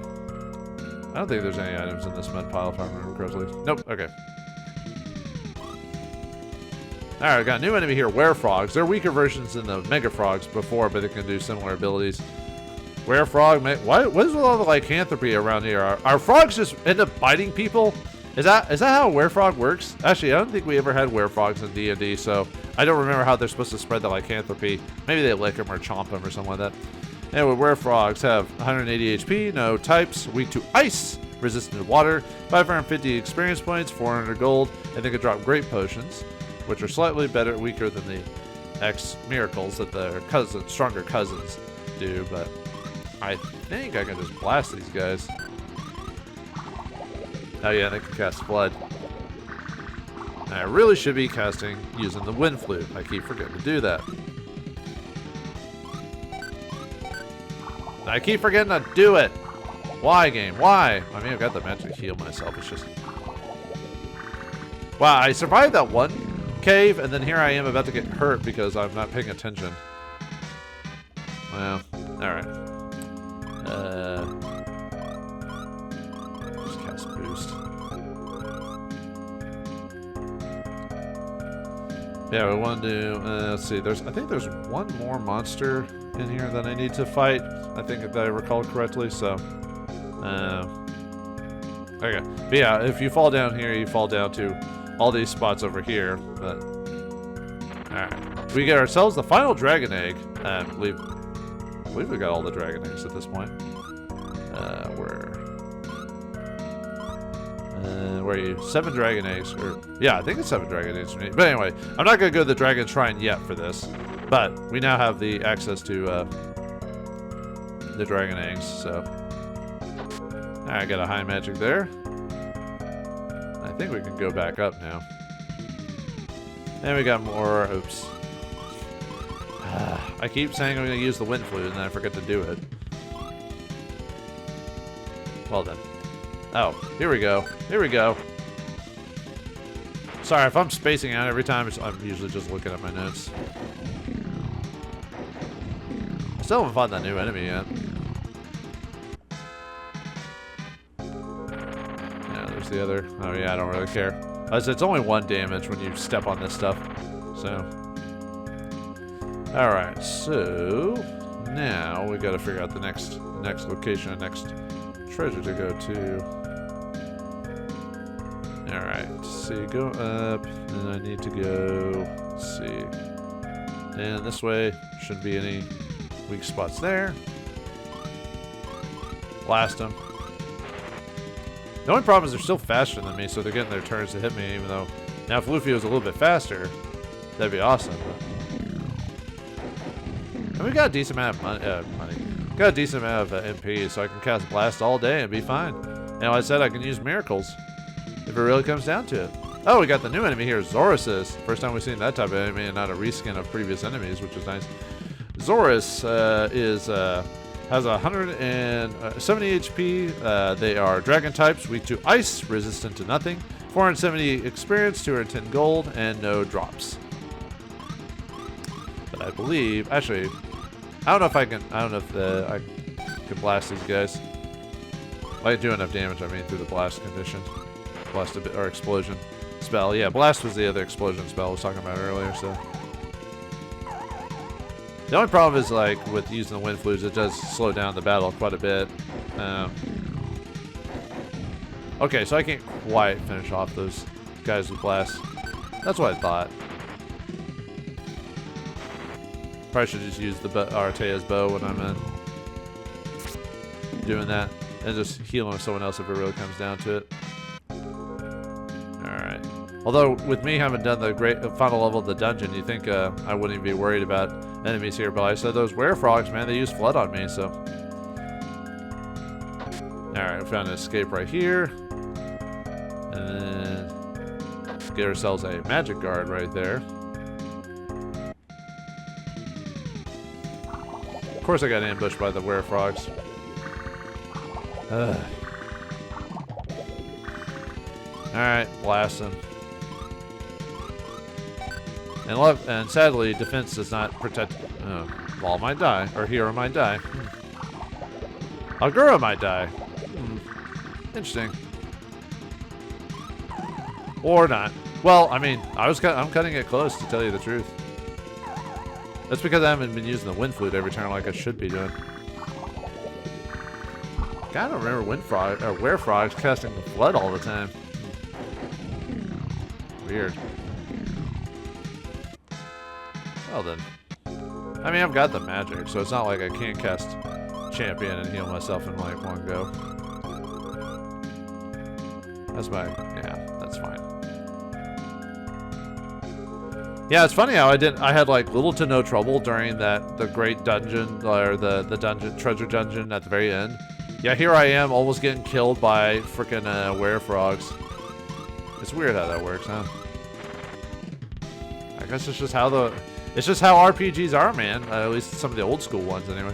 I don't think there's any items in this med pile if I remember correctly. Nope, okay. Alright, got a new enemy here, Werefrogs. They're weaker versions than the Mega Frogs before, but they can do similar abilities. Werefrog, what is with all the lycanthropy around here? Are frogs just end up biting people? Is that how a werefrog works? Actually, I don't think we ever had werefrogs in D&D, so I don't remember how they're supposed to spread the lycanthropy. Maybe they lick them or chomp them or something like that. Anyway, werefrogs have 180 HP, no types, weak to ice, resistant to water, 550 experience points, 400 gold, and they can drop great potions, which are slightly weaker than the X miracles that their stronger cousins do, but I think I can just blast these guys. Oh yeah, they can cast Flood. And I really should be casting using the Wind Flute. I keep forgetting to do that. I keep forgetting to do it. Why, game? Why? I mean, I've got the magic to heal myself. It's just... wow, I survived that one cave, and then here I am about to get hurt because I'm not paying attention. Well, alright. Just cast Boost. Yeah, we want to do... let's see. I think there's one more monster in here that I need to fight. I think if I recall correctly, so... okay. But yeah, if you fall down here, you fall down to all these spots over here. But... alright. We get ourselves the final dragon egg. I believe we got all the dragon eggs at this point. Where are you? 7 dragon eggs. Or yeah, I think it's 7 dragon eggs for me. But anyway, I'm not going to go to the dragon shrine yet for this. But we now have the access to the dragon eggs, so... I got a high magic there. I think we can go back up now. And we got more... oops. I keep saying I'm going to use the Wind Flute, and then I forget to do it. Well done. Oh, here we go. Here we go. Sorry, if I'm spacing out every time, I'm usually just looking at my notes. I still haven't found that new enemy yet. Yeah, there's the other. Oh yeah, I don't really care. It's only 1 damage when you step on this stuff. So. Alright, so now we gotta figure out the next location, the next treasure to go to. Alright, see, go up, and I need to go, let's see, and this way, shouldn't be any weak spots there. Blast them. The only problem is they're still faster than me, so they're getting their turns to hit me, even though, now if Lufia was a little bit faster, that'd be awesome. And we got a decent amount of money. Got a decent amount of MP, so I can cast Blast all day and be fine. And like I said, I can use Miracles. If it really comes down to it. Oh, we got the new enemy here, Zorus. First time we've seen that type of enemy and not a reskin of previous enemies, which is nice. Zorus has 170 HP. They are dragon types, weak to ice, resistant to nothing. 470 experience, 210 gold, and no drops. But I believe, actually, I don't know if I can blast these guys. I do enough damage, I mean, through the blast condition. Blast a bit, or explosion spell. Yeah, blast was the other explosion spell I was talking about earlier, so. The only problem is, like, with using the Wind Flutes, it does slow down the battle quite a bit. Okay, so I can't quite finish off those guys with blast. That's what I thought. Probably should just use the Artea's bow when I'm doing that. And just healing with someone else if it really comes down to it. Alright. Although, with me having done the final level of the dungeon, you think I wouldn't even be worried about enemies here. But like I said, those werefrogs, man, they use flood on me, so... Alright, we found an escape right here. And then... get ourselves a magic guard right there. Of course I got ambushed by the werefrogs. Alright, blast them. And sadly, defense does not protect... Wall might die, or hero might die. Aguro might die. Interesting. Or not. Well, I mean, I'm cutting it close, to tell you the truth. That's because I haven't been using the wind flute every turn like I should be doing. God, I don't remember werefrogs casting the flood all the time. Weird. Well then. I mean, I've got the magic, so it's not like I can't cast champion and heal myself in like one go. Yeah, that's fine. Yeah, it's funny how I had like little to no trouble during the great dungeon, or the treasure dungeon at the very end. Yeah, here I am almost getting killed by frickin' werefrogs. It's weird how that works, huh? I guess it's just how RPGs are, man. At least some of the old school ones, anyway.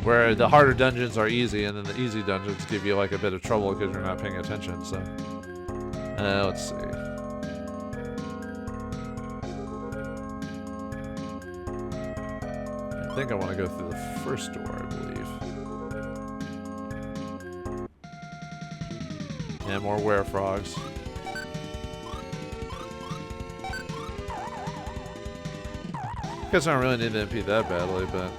Where the harder dungeons are easy, and then the easy dungeons give you like a bit of trouble because you're not paying attention. So, let's see. I think I want to go through the first door, I believe. And more werefrogs. Guess I don't really need to MP that badly, but...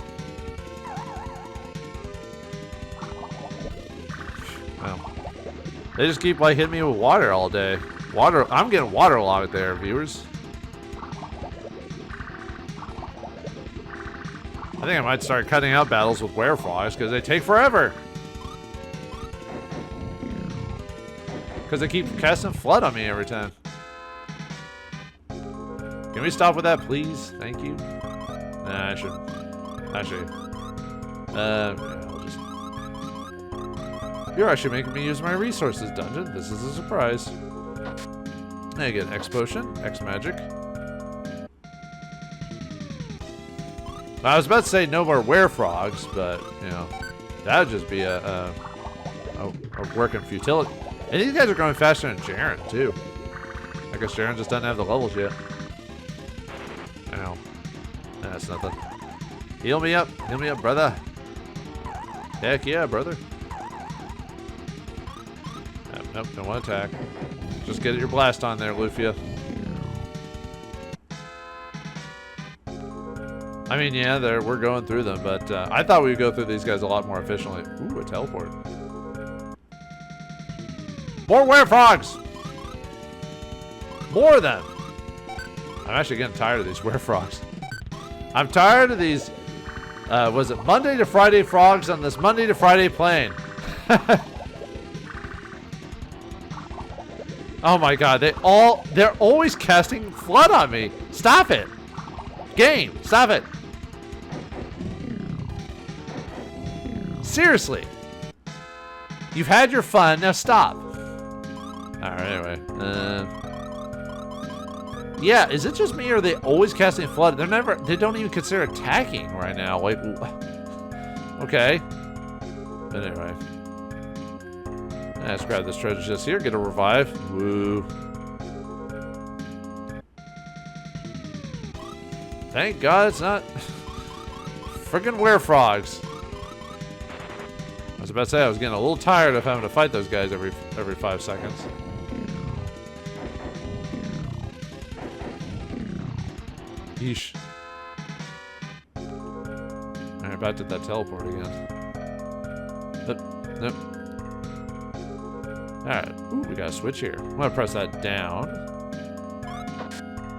Well. They just keep, like, hitting me with water all day. I'm getting waterlogged there, viewers. I think I might start cutting out battles with werefrogs because they take forever. Because they keep casting flood on me every time. Can we stop with that, please? Thank you. Nah, I should. Actually. Yeah, I'll just... You're actually making me use my resources, dungeon. This is a surprise. I get X potion, X magic. I was about to say no more werefrogs, but, you know, that would just be a work in futility. And these guys are going faster than Jerin, too. I guess Jerin just doesn't have the levels yet. Ow. That's nothing. Heal me up, brother. Heck yeah, brother. Nope, don't want to attack. Just get your blast on there, Lufia. I mean, yeah, we're going through them, but I thought we would go through these guys a lot more efficiently. Ooh, a teleport. More werefrogs! More of them! I'm actually getting tired of these werefrogs. I'm tired of these, was it Monday to Friday frogs on this Monday to Friday plane? Oh my god, they're always casting flood on me. Stop it! Game, stop it! Seriously. You've had your fun, now stop. Alright, anyway. Yeah, is it just me or are they always casting flood? They don't even consider attacking right now. Like, okay. But anyway. Let's grab this treasure chest here, get a revive. Woo. Thank God it's not friggin' werefrogs. I was about to say I was getting a little tired of having to fight those guys every 5 seconds. Yeesh. Alright, about to that teleport again. Nope. Alright. Ooh, we got a switch here. I'm gonna press that down.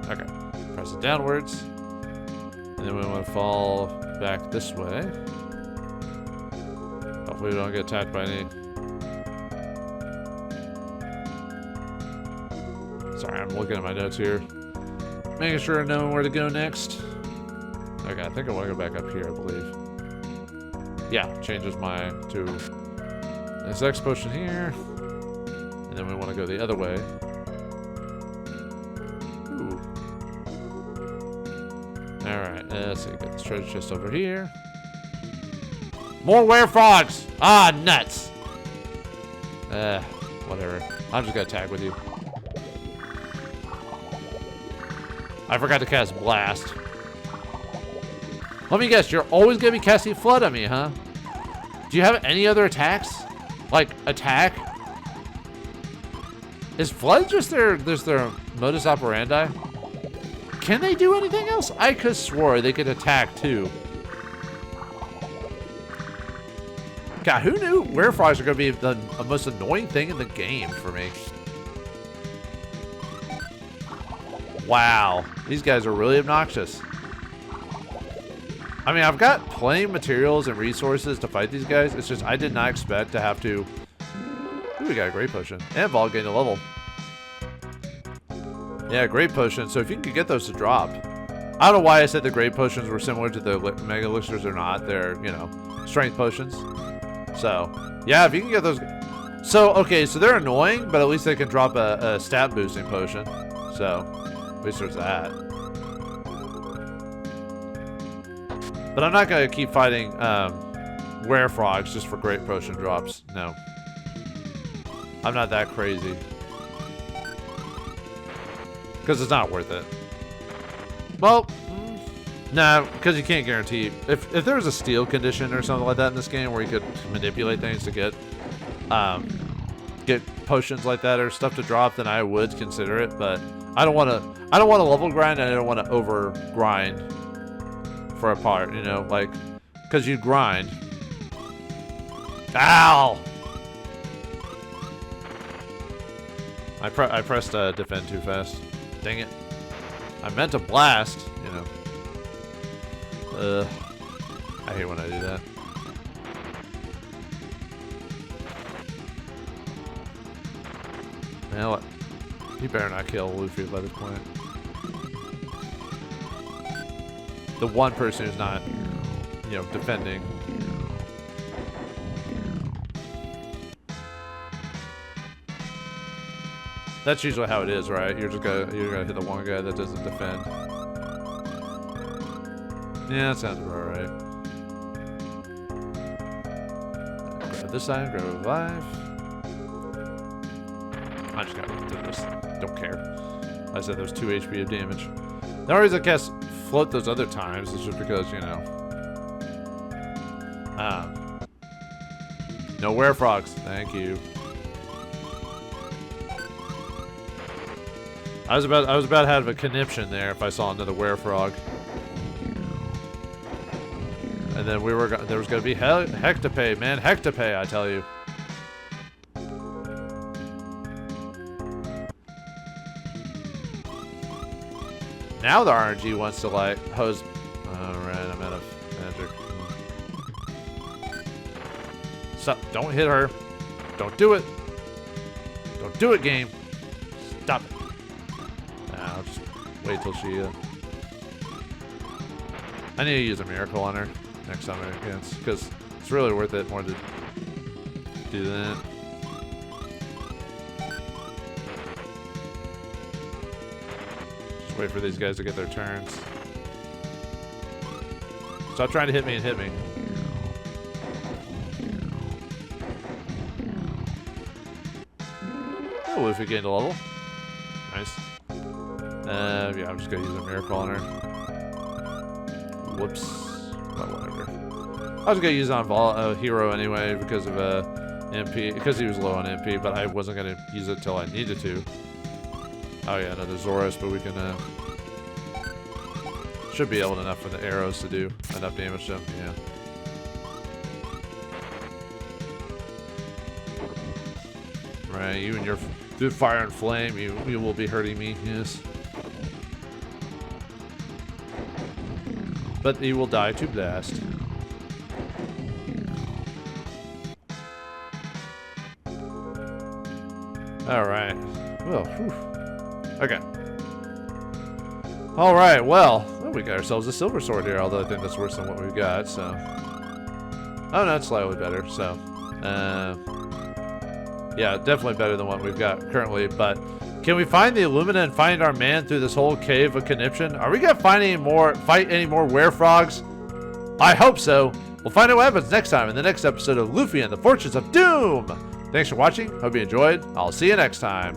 Okay. Press it downwards. And then we want to fall back this way. Hopefully we don't get attacked by any... Sorry, I'm looking at my notes here. Making sure I know where to go next. Okay, I think I want to go back up here, I believe. Yeah, changes my to this X potion here. And then we want to go the other way. Ooh. Alright, let's see. Got this treasure chest over here. More werefrogs! Ah, nuts! Whatever. I'm just gonna tag with you. I forgot to cast Blast. Let me guess, you're always gonna be casting Flood on me, huh? Do you have any other attacks? Like, attack? Is Flood just their modus operandi? Can they do anything else? I could swore they could attack too. God, who knew werefrogs are gonna be the most annoying thing in the game for me? Wow, these guys are really obnoxious. I mean, I've got plenty of materials and resources to fight these guys. It's just I did not expect to have to... Ooh, we got a great potion. And Vault gained a level. Yeah, great potion. So if you could get those to drop. I don't know why I said the great potions were similar to the mega elixirs or not. They're, you know, strength potions. So, yeah, if you can get those... So, okay, so they're annoying, but at least they can drop a stat boosting potion. So, at least there's that. But I'm not going to keep fighting werefrogs just for great potion drops. No. I'm not that crazy. Because it's not worth it. Well, no, because you can't guarantee. If there was a steal condition or something like that in this game where you could manipulate things to get potions like that or stuff to drop, then I would consider it. But I don't want to level grind, and I don't want to over grind for a part, you know, like, because you grind. Ow! I pressed defend too fast. Dang it. I meant to blast, you know. I hate when I do that. Well, you better not kill Lufia by this point. The one person who's not, you know, defending. That's usually how it is, right? You're gonna hit the one guy that doesn't defend. Yeah, that sounds about right. Grab this item, grab a revive. I just gotta do this. Don't care. Like I said there's 2 HP of damage. The only reason I cast float those other times is just because, you know. No werefrogs. Thank you. I was about to have a conniption there if I saw another werefrog. And then there was gonna be heck to pay, man. Heck to pay, I tell you. Now the RNG wants to like hose. Alright, I'm out of magic. Stop! Don't hit her. Don't do it. Don't do it, game. Stop it. I'll just wait till she. I need to use a miracle on her next time against, because it's really worth it more to do that. Just wait for these guys to get their turns. Stop trying to hit me and hit me. Oh, Luffy gained a level. Nice. Yeah, I'm just gonna use a miracle on her. Whoops. Well, whatever. I was gonna use it on hero anyway because of MP, because he was low on MP, but I wasn't gonna use it till I needed to. Oh yeah, another Zoros, but we can should be able enough for the arrows to do enough damage to him. Yeah. Right, you and your through fire and flame, you will be hurting me, yes. But you will die to blast. Alright. Well, whew. Okay. Alright, well, we got ourselves a silver sword here, although I think that's worse than what we've got, so. Oh no, it's slightly better, so. Yeah, definitely better than what we've got currently, but can we find the Illumina and find our man through this whole cave of conniption? Are we gonna fight any more werefrogs? I hope so. We'll find out what happens next time in the next episode of Lufia and the Fortunes of Doom. Thanks for watching. Hope you enjoyed. I'll see you next time.